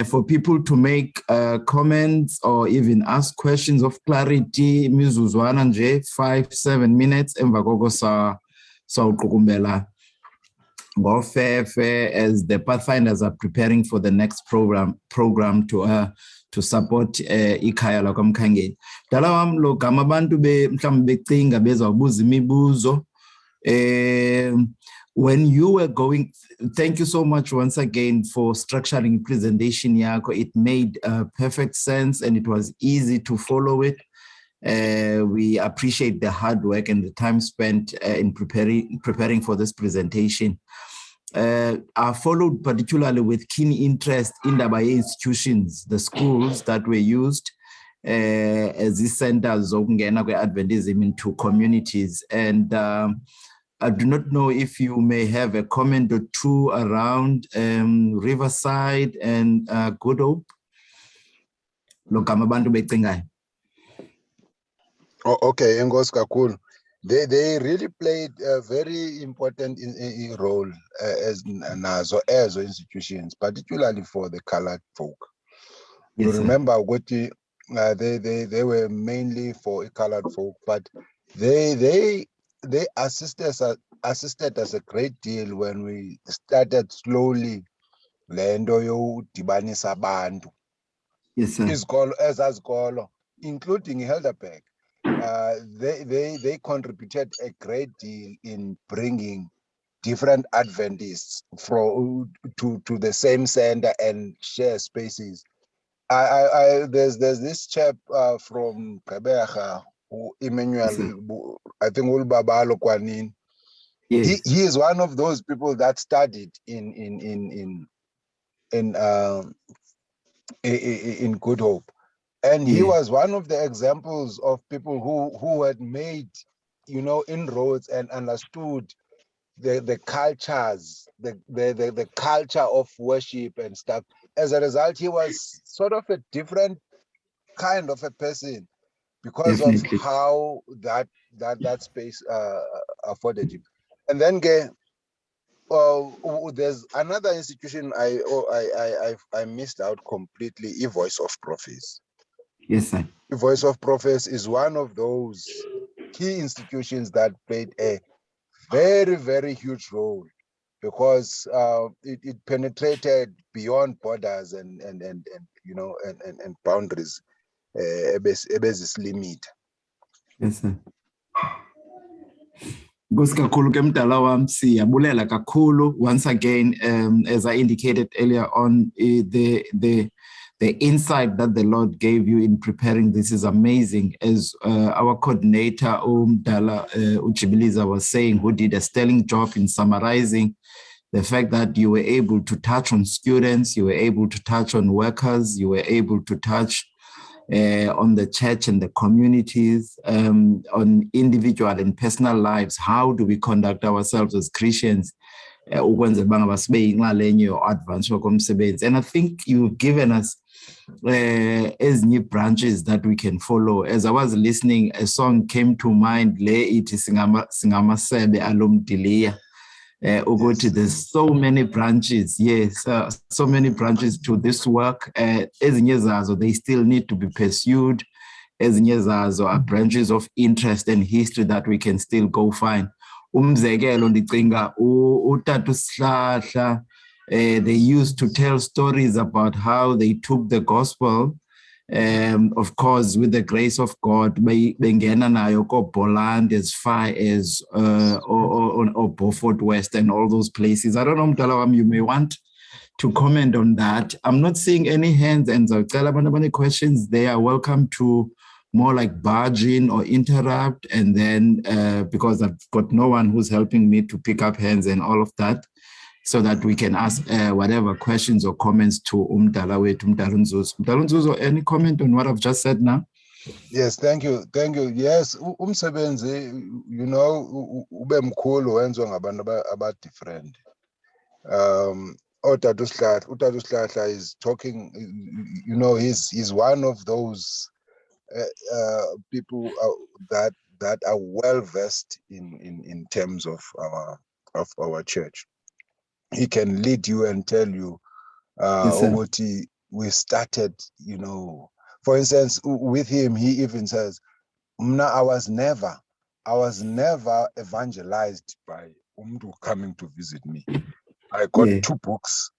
for people to make comments or even ask questions of clarity mizuzwana nje 5-7 minutes emva koko sa uqukumbela ngofefe as the pathfinders are preparing for the next program to support ikhaya lakwamkhangeni. Dala wami lo gama abantu mhlawumbe becinga bezawubuza imibuzo when you were going, thank you so much once again for structuring presentation yako. It made perfect sense and it was easy to follow it. We appreciate the hard work and the time spent in preparing for this presentation. I followed particularly with keen interest in the institutions, the schools that were used as these centers of Adventism into communities. And I do not know if you may have a comment or two around Riverside and Good Hope. Okay, Engos Kakul. They really played a very important role as institutions, particularly for the colored folk. Yes, you remember what they were mainly for colored folk, but they assisted us a great deal when we started slowly lendo yo dibanisa abantu. Yes, sir. Isikolo, including Helderberg. They contributed a great deal in bringing different Adventists to the same center and share spaces. There's this chap from Kabeja, Emmanuel, I think Ulbabalo Kwanin. Yes. He is one of those people that studied in Good Hope, and he was one of the examples of people who had made, inroads and understood the cultures, the culture of worship and stuff. As a result, he was sort of a different kind of a person because Definitely. of how that space afforded him. And then there's another institution I missed out completely. Voice of Prophets. Yes, sir. Voice of Prophets is one of those key institutions that played a very, very huge role, because it penetrated beyond borders and boundaries. Limit. Yes, sir. Once again, as I indicated earlier on, the insight that the Lord gave you in preparing this is amazing. As our coordinator Dala Uchibiliza was saying, who did a sterling job in summarizing the fact that you were able to touch on students, you were able to touch on workers, you were able to touch on the church and the communities, on individual and personal lives. How do we conduct ourselves as Christians? And I think you've given us as new branches that we can follow. As I was listening, a song came to mind, Le iti Singamasebe Alum Dilia. Uguti, there's so many branches. Yes, so many branches to this work. Ezinye zazo, they still need to be pursued. Ezinye zazo are branches of interest and history that we can still go find. Umzekelo ndicinga uTata Sihlahla, they used to tell stories about how they took the gospel, of course, with the grace of God, bengena nayo ko-Boland as far as or Beaufort West and all those places. I don't know, Mdala, you may want to comment on that. I'm not seeing any hands, and so any questions, they are welcome to more like barge in or interrupt, and then because I've got no one who's helping me to pick up hands and all of that, so that we can ask whatever questions or comments to Umdala Ndzuzo. Umdala Ndzuzo, any comment on what I've just said now? Yes, thank you. Yes, umsebenzi, you know, ube mkhulu wenziwa ngabantu different. uTata Sihlahla is talking, you know, he's one of those people that are well versed in terms of our church. He can lead you and tell you what we started, you know. For instance, with him, he even says, I was never evangelized by umntu coming to visit me. I got 2 books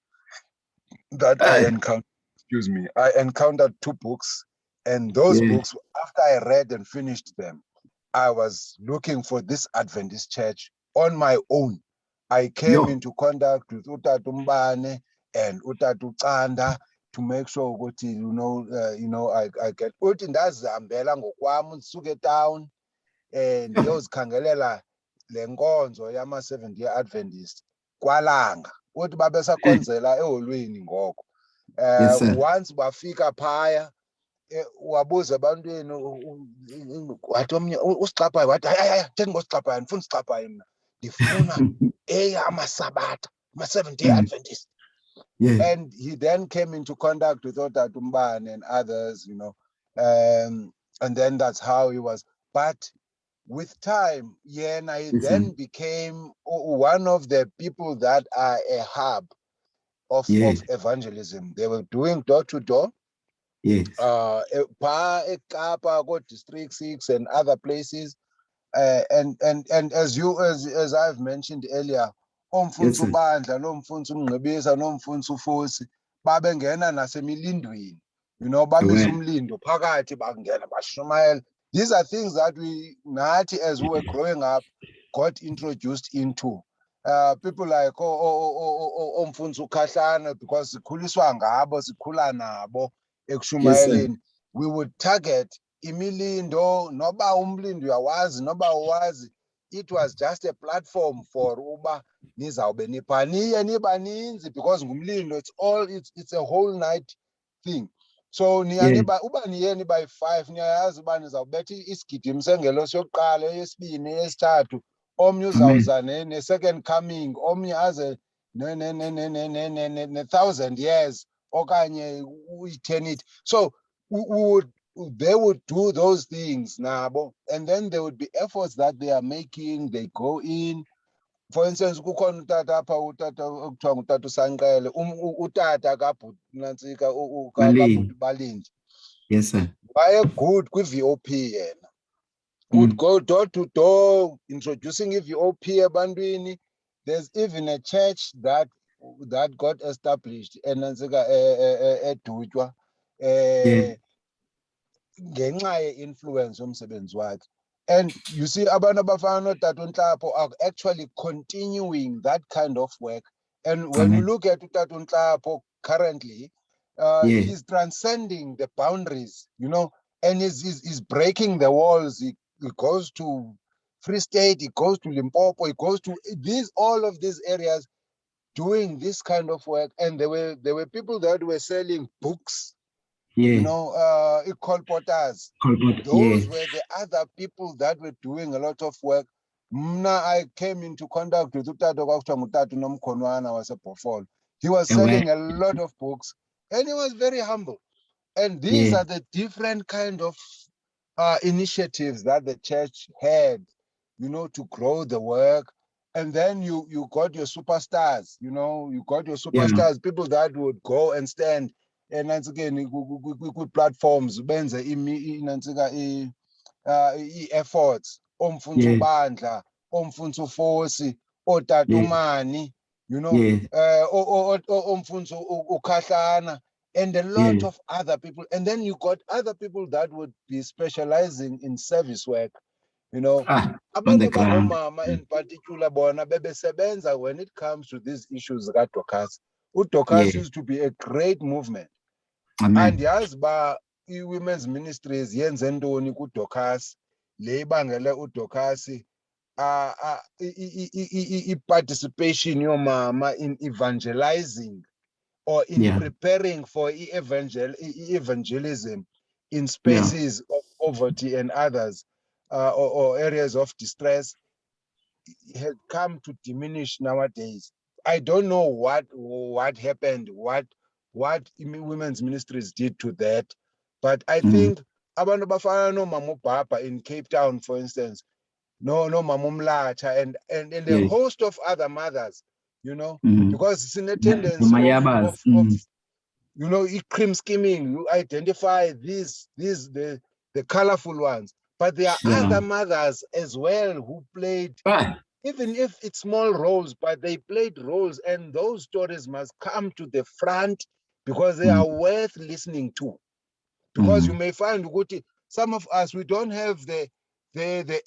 that I encountered. Excuse me. I encountered 2 books, and those books, after I read and finished them, I was looking for this Adventist church on my own. I came into contact with uTata Mbane and uTata Ucanda to make sure that, you know, I get uthi ndazihambela ngokwami ndisuke town and ndiyozikhangelela le nkonzo yama 7-day Adventist kwalanga uthi babesakhonzela eholweni ngoko. Once bafika phaya wabuza abantwini wathi omnye uSixapayo wathi hayi njengosixapayo ndifuna uSixapayo mna ndifuna amasabatha ama 7-day Adventist. And he then came into contact with uTata Mbane and others, you know, and then that's how he was. But with time, he then became one of the people that are a hub of evangelism. They were doing door to door. Ekapa, District 6 and other places. And as I've mentioned earlier, omfundisi uBandla nomfundisi uMngqibisa nomfundisi uFosi babengena nasemilindweni, you know, babisa umlindo phakathi bangena bashumayela. These are things that we nathi as we were growing up got introduced into. People like omfundisi uKhahlana, because sikhuliswa ngabo, sikhula nabo ekushumayeleni, we would target imilindo, noba umlindo uyawazi noba uwazi. It was just a platform for uba nizawube niphaniye nibaninzi, because ngumlindo it's a whole night thing. So niba uba niye niba yi-5 niyayazi uba nizawubetha isigidi sengelo sokuqala, eyesibini, eyesithathu, omnye uzawuza ne-second coming, omnye aze ne-1,000 years okanye u-eternity. So they would do those things nabo, and then there would be efforts that they are making. They go in. For instance, kukhona utata apha, utata okuthiwa ngutata uSanqele, utata kaBhutinantsika kaBhuti Balindi. Yes, sir. Waye good kwi-VOP yena. Would go door to door introducing i-VOP ebantwini. There's even a church that got established eNantsika eDutywa. Ngenxa ye-influence yomsebenzi wakhe. And you see, abantu abafana noTata uNhlapo are actually continuing that kind of work. And when you look at uTata uNhlapo currently, he's transcending the boundaries, you know, and he's breaking the walls. He goes to Free State, he goes to Limpopo, he goes to all of these areas doing this kind of work. And there were people that were selling books. You know, colporters. Those were the other people that were doing a lot of work. I came into contact with uTata kwakuthiwa ngutata uNomkhonwana waseBhofolo. He was selling a lot of books, and he was very humble. And these are the different kind of initiatives that the church had, you know, to grow the work. And then you got your superstars, you know, you got your superstars, people that would go and stand. And once again, good platforms, benze efforts, Omfunzo Bandla, Omfunzo Fosi, Otatumani, you know, Omfunzo Ukahlana, and a lot of other people. And then you got other people that would be specializing in service work, you know. On the ground. Mama in particular, bona bebesebenza when it comes to these issues that Dokas. Udokas used to be a great movement. Amen. And yazi ba i-women's ministries yenze ntoni kuDokas le ibangele uDokas i-participation yomama in evangelizing or in preparing for evangelism in spaces of poverty and others or areas of distress had come to diminish nowadays. I don't know what happened, what women's ministries did to that, but I think abantu bafana no Mama Papa in Cape Town, for instance, no Mama Mlacha and a host of other mothers, you know, because it's in a tendency of you know, cream skimming. You identify the colorful ones, but there are other mothers as well who played. Even if it's small roles, but they played roles, and those stories must come to the front because they are worth listening to. Because you may find some of us, we don't have the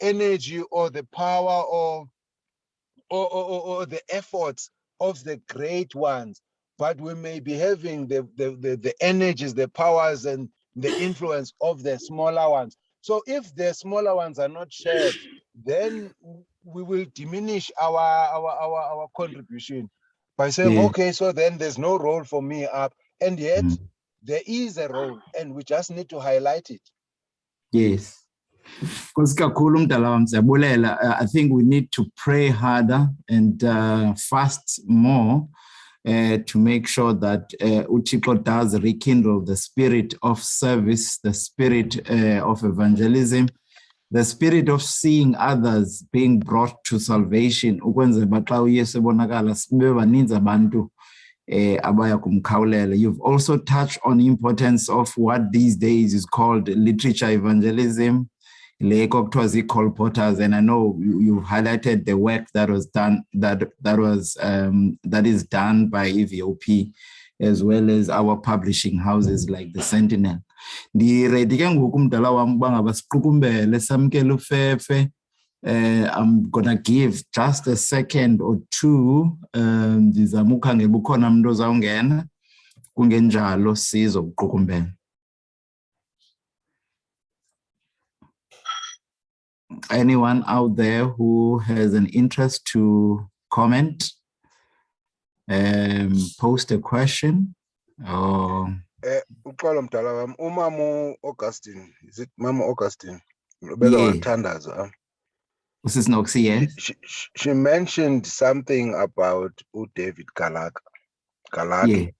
energy or the power or the efforts of the great ones, but we may be having the energies, the powers, and the influence of the smaller ones. So if the smaller ones are not shared, then we will diminish our contribution by saying, okay, so then there's no role for me up, and yet there is a role, and we just need to highlight it. Yes. I think we need to pray harder and fast more to make sure that Uchiko does rekindle the spirit of service, the spirit of evangelism, the spirit of seeing others being brought to salvation. You've also touched on the importance of what these days is called literature evangelism, colporters, and I know you highlighted the work that was done, that is done by EVOP, as well as our publishing houses like the Sentinel. I'm gonna give just a second or two. Anyone out there who has an interest to comment, post a question, or Umama Augustine, is it Mama Augustine? She mentioned something about David Galak, and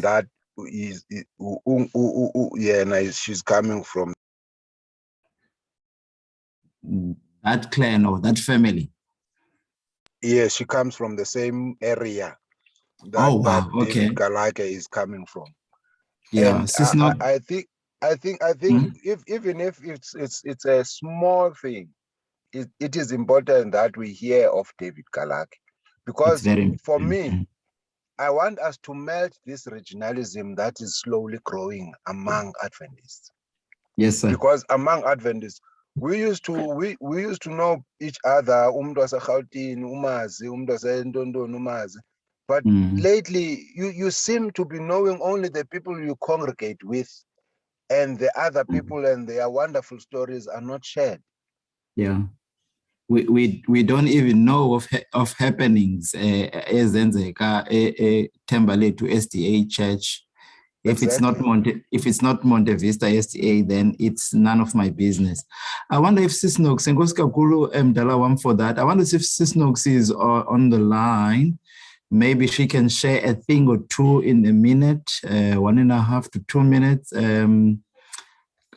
that is she's coming from that clan or that family. Yes, she comes from the same area that David Galaka is coming from. Yeah, and I think if even if it's a small thing, it is important that we hear of David Galaka, because for me, I want us to melt this regionalism that is slowly growing among Adventists. Yes, sir. Because among Adventists, we used to know each other, but lately you seem to be knowing only the people you congregate with, and the other people and their wonderful stories are not shared. Yeah, we don't even know of happenings as Tembale to SDA Church. If it's not Monte Vista SDA, then it's none of my business. I wonder if Sis Nox, and Goskakulu Mdalawam for that. I wonder if Sis Nox is on the line. Maybe she can share a thing or two in a minute, 1.5 to 2 minutes.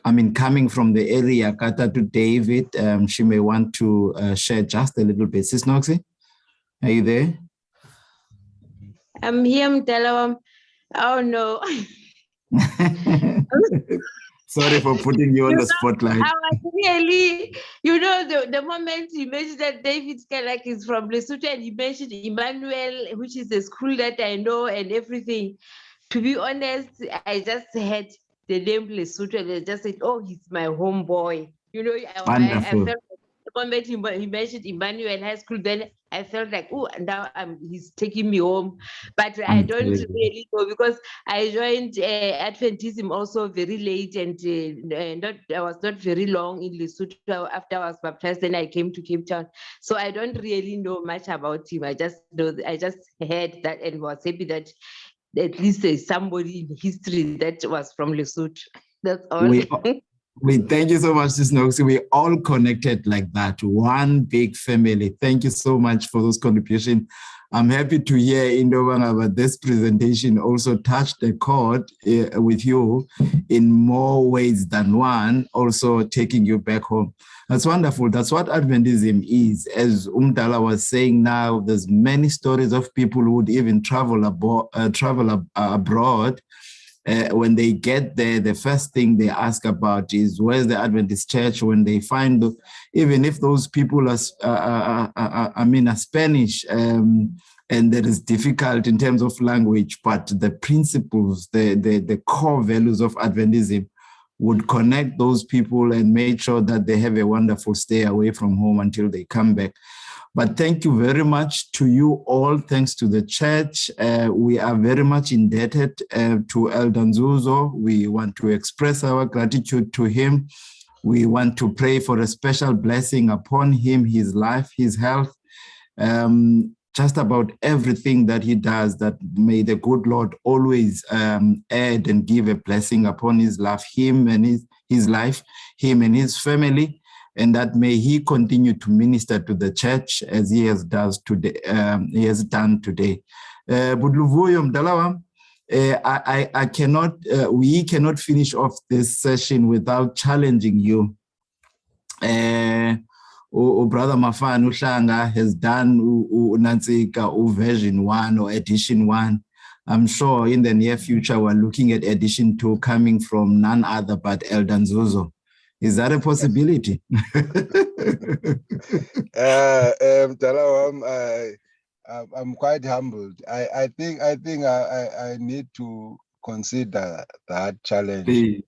coming from the area, Kata to David, she may want to share just a little bit. Sis Noxie, are you there? I'm here, Mdala. Oh no. Sorry for putting you on the spotlight. I was really, the moment you mentioned that David Skelak is from Lesotho and you mentioned Emmanuel, which is a school that I know and everything. To be honest, I just had the name Lesotho and I just said, oh, he's my homeboy. I felt the moment he mentioned Emmanuel High School, then I felt like, oh, now he's taking me home. But I don't really know because I joined Adventism also very late and I was not very long in Lesotho after I was baptized. Then I came to Cape Town. So I don't really know much about him. I just heard that and was happy that at least there's somebody in history that was from Lesotho. That's all. We thank you so much, Sis Noxie. We all connected like that, one big family. Thank you so much for those contributions. I'm happy to hear Indobanga, but this presentation also touched the chord with you in more ways than one, also taking you back home. That's wonderful. That's what Adventism is. As Umdala was saying now, there's many stories of people who would even travel abroad. When they get there, the first thing they ask about is where's the Adventist church. When they find, even if those people are Spanish, and there is difficult in terms of language, but the principles, the core values of Adventism would connect those people and make sure that they have a wonderful stay away from home until they come back. But thank you very much to you all. Thanks to the church. We are very much indebted to Elder Ndzuzo. We want to express our gratitude to him. We want to pray for a special blessing upon him, his life, his health, just about everything that he does, that may the good Lord always add and give a blessing upon his life, him and his life, him and his family. And that may he continue to minister to the church as he has done today. But Luvuyo Ndzuzo, I cannot. We cannot finish off this session without challenging you. Brother Mafan Uhlanga has done Nansika version 1 or edition 1. I'm sure in the near future we're looking at edition 2 coming from none other but Elder Ndzuzo. Is that a possibility? I'm quite humbled. I think I need to consider that challenge. Please.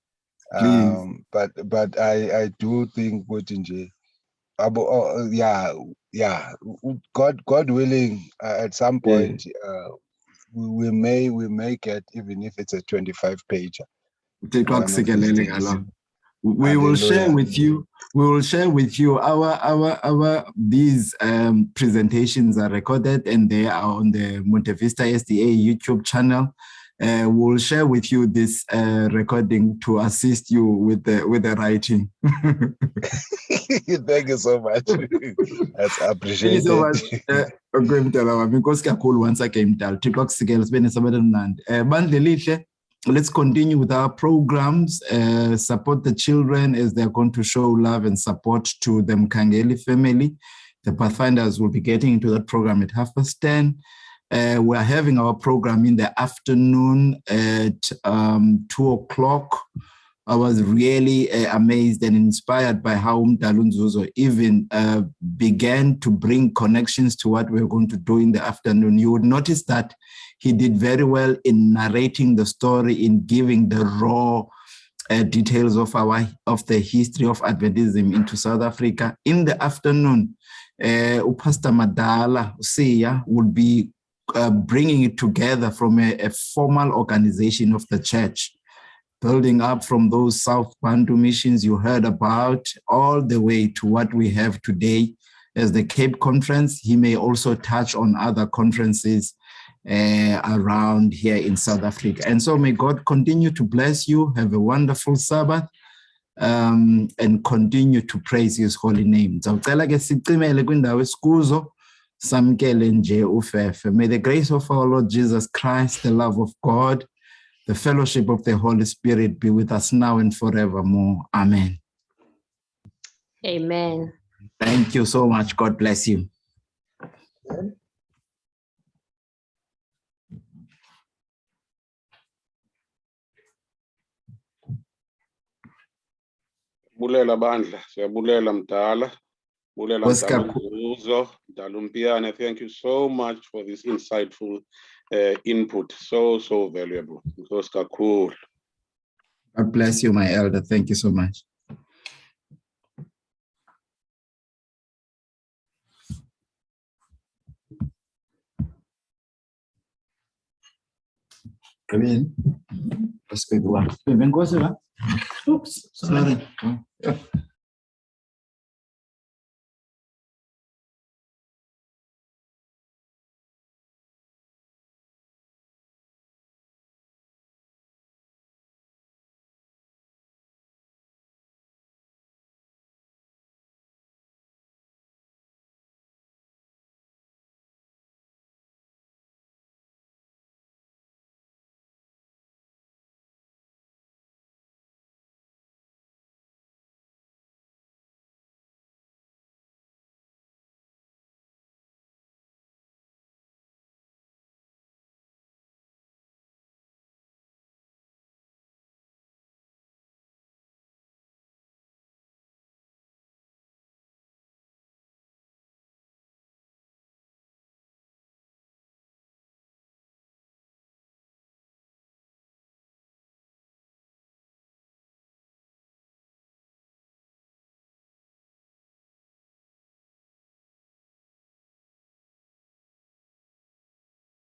But I do think God willing, at some point we may get, even if it's a 25-page. We will share with you. We will share with you our these presentations are recorded and they are on the Monte Vista SDA YouTube channel. We'll share with you this recording to assist you with the writing. Thank you so much. That's appreciated. Let's continue with our programs, support the children as they're going to show love and support to the Mkangeli family. The Pathfinders will be getting into that program at 10:30. We're having our program in the afternoon at 2 o'clock. I was really amazed and inspired by how Luvuyo Ndzuzo even began to bring connections to what we're going to do in the afternoon. You would notice that he did very well in narrating the story, in giving the raw details of the history of Adventism into South Africa. In the afternoon, Pastor Madala Usiya would be bringing it together from a formal organization of the church, building up from those South Bantu missions you heard about all the way to what we have today as the Cape Conference. He may also touch on other conferences around here in South Africa. And so may God continue to bless you. Have a wonderful Sabbath and continue to praise his holy name. May the grace of our Lord Jesus Christ, the love of God, The fellowship of the Holy Spirit be with us now and forevermore. Amen. Amen. Thank you so much. God bless you. Bulela bandla, siyabulela mdala, bulela Oscar. Mdala Ndzuzo, Mdala Umpiane. Thank you so much for this insightful input, so valuable. Oscar, cool. God bless you, my elder. Thank you so much. Come in. Let's go. Oops, sorry.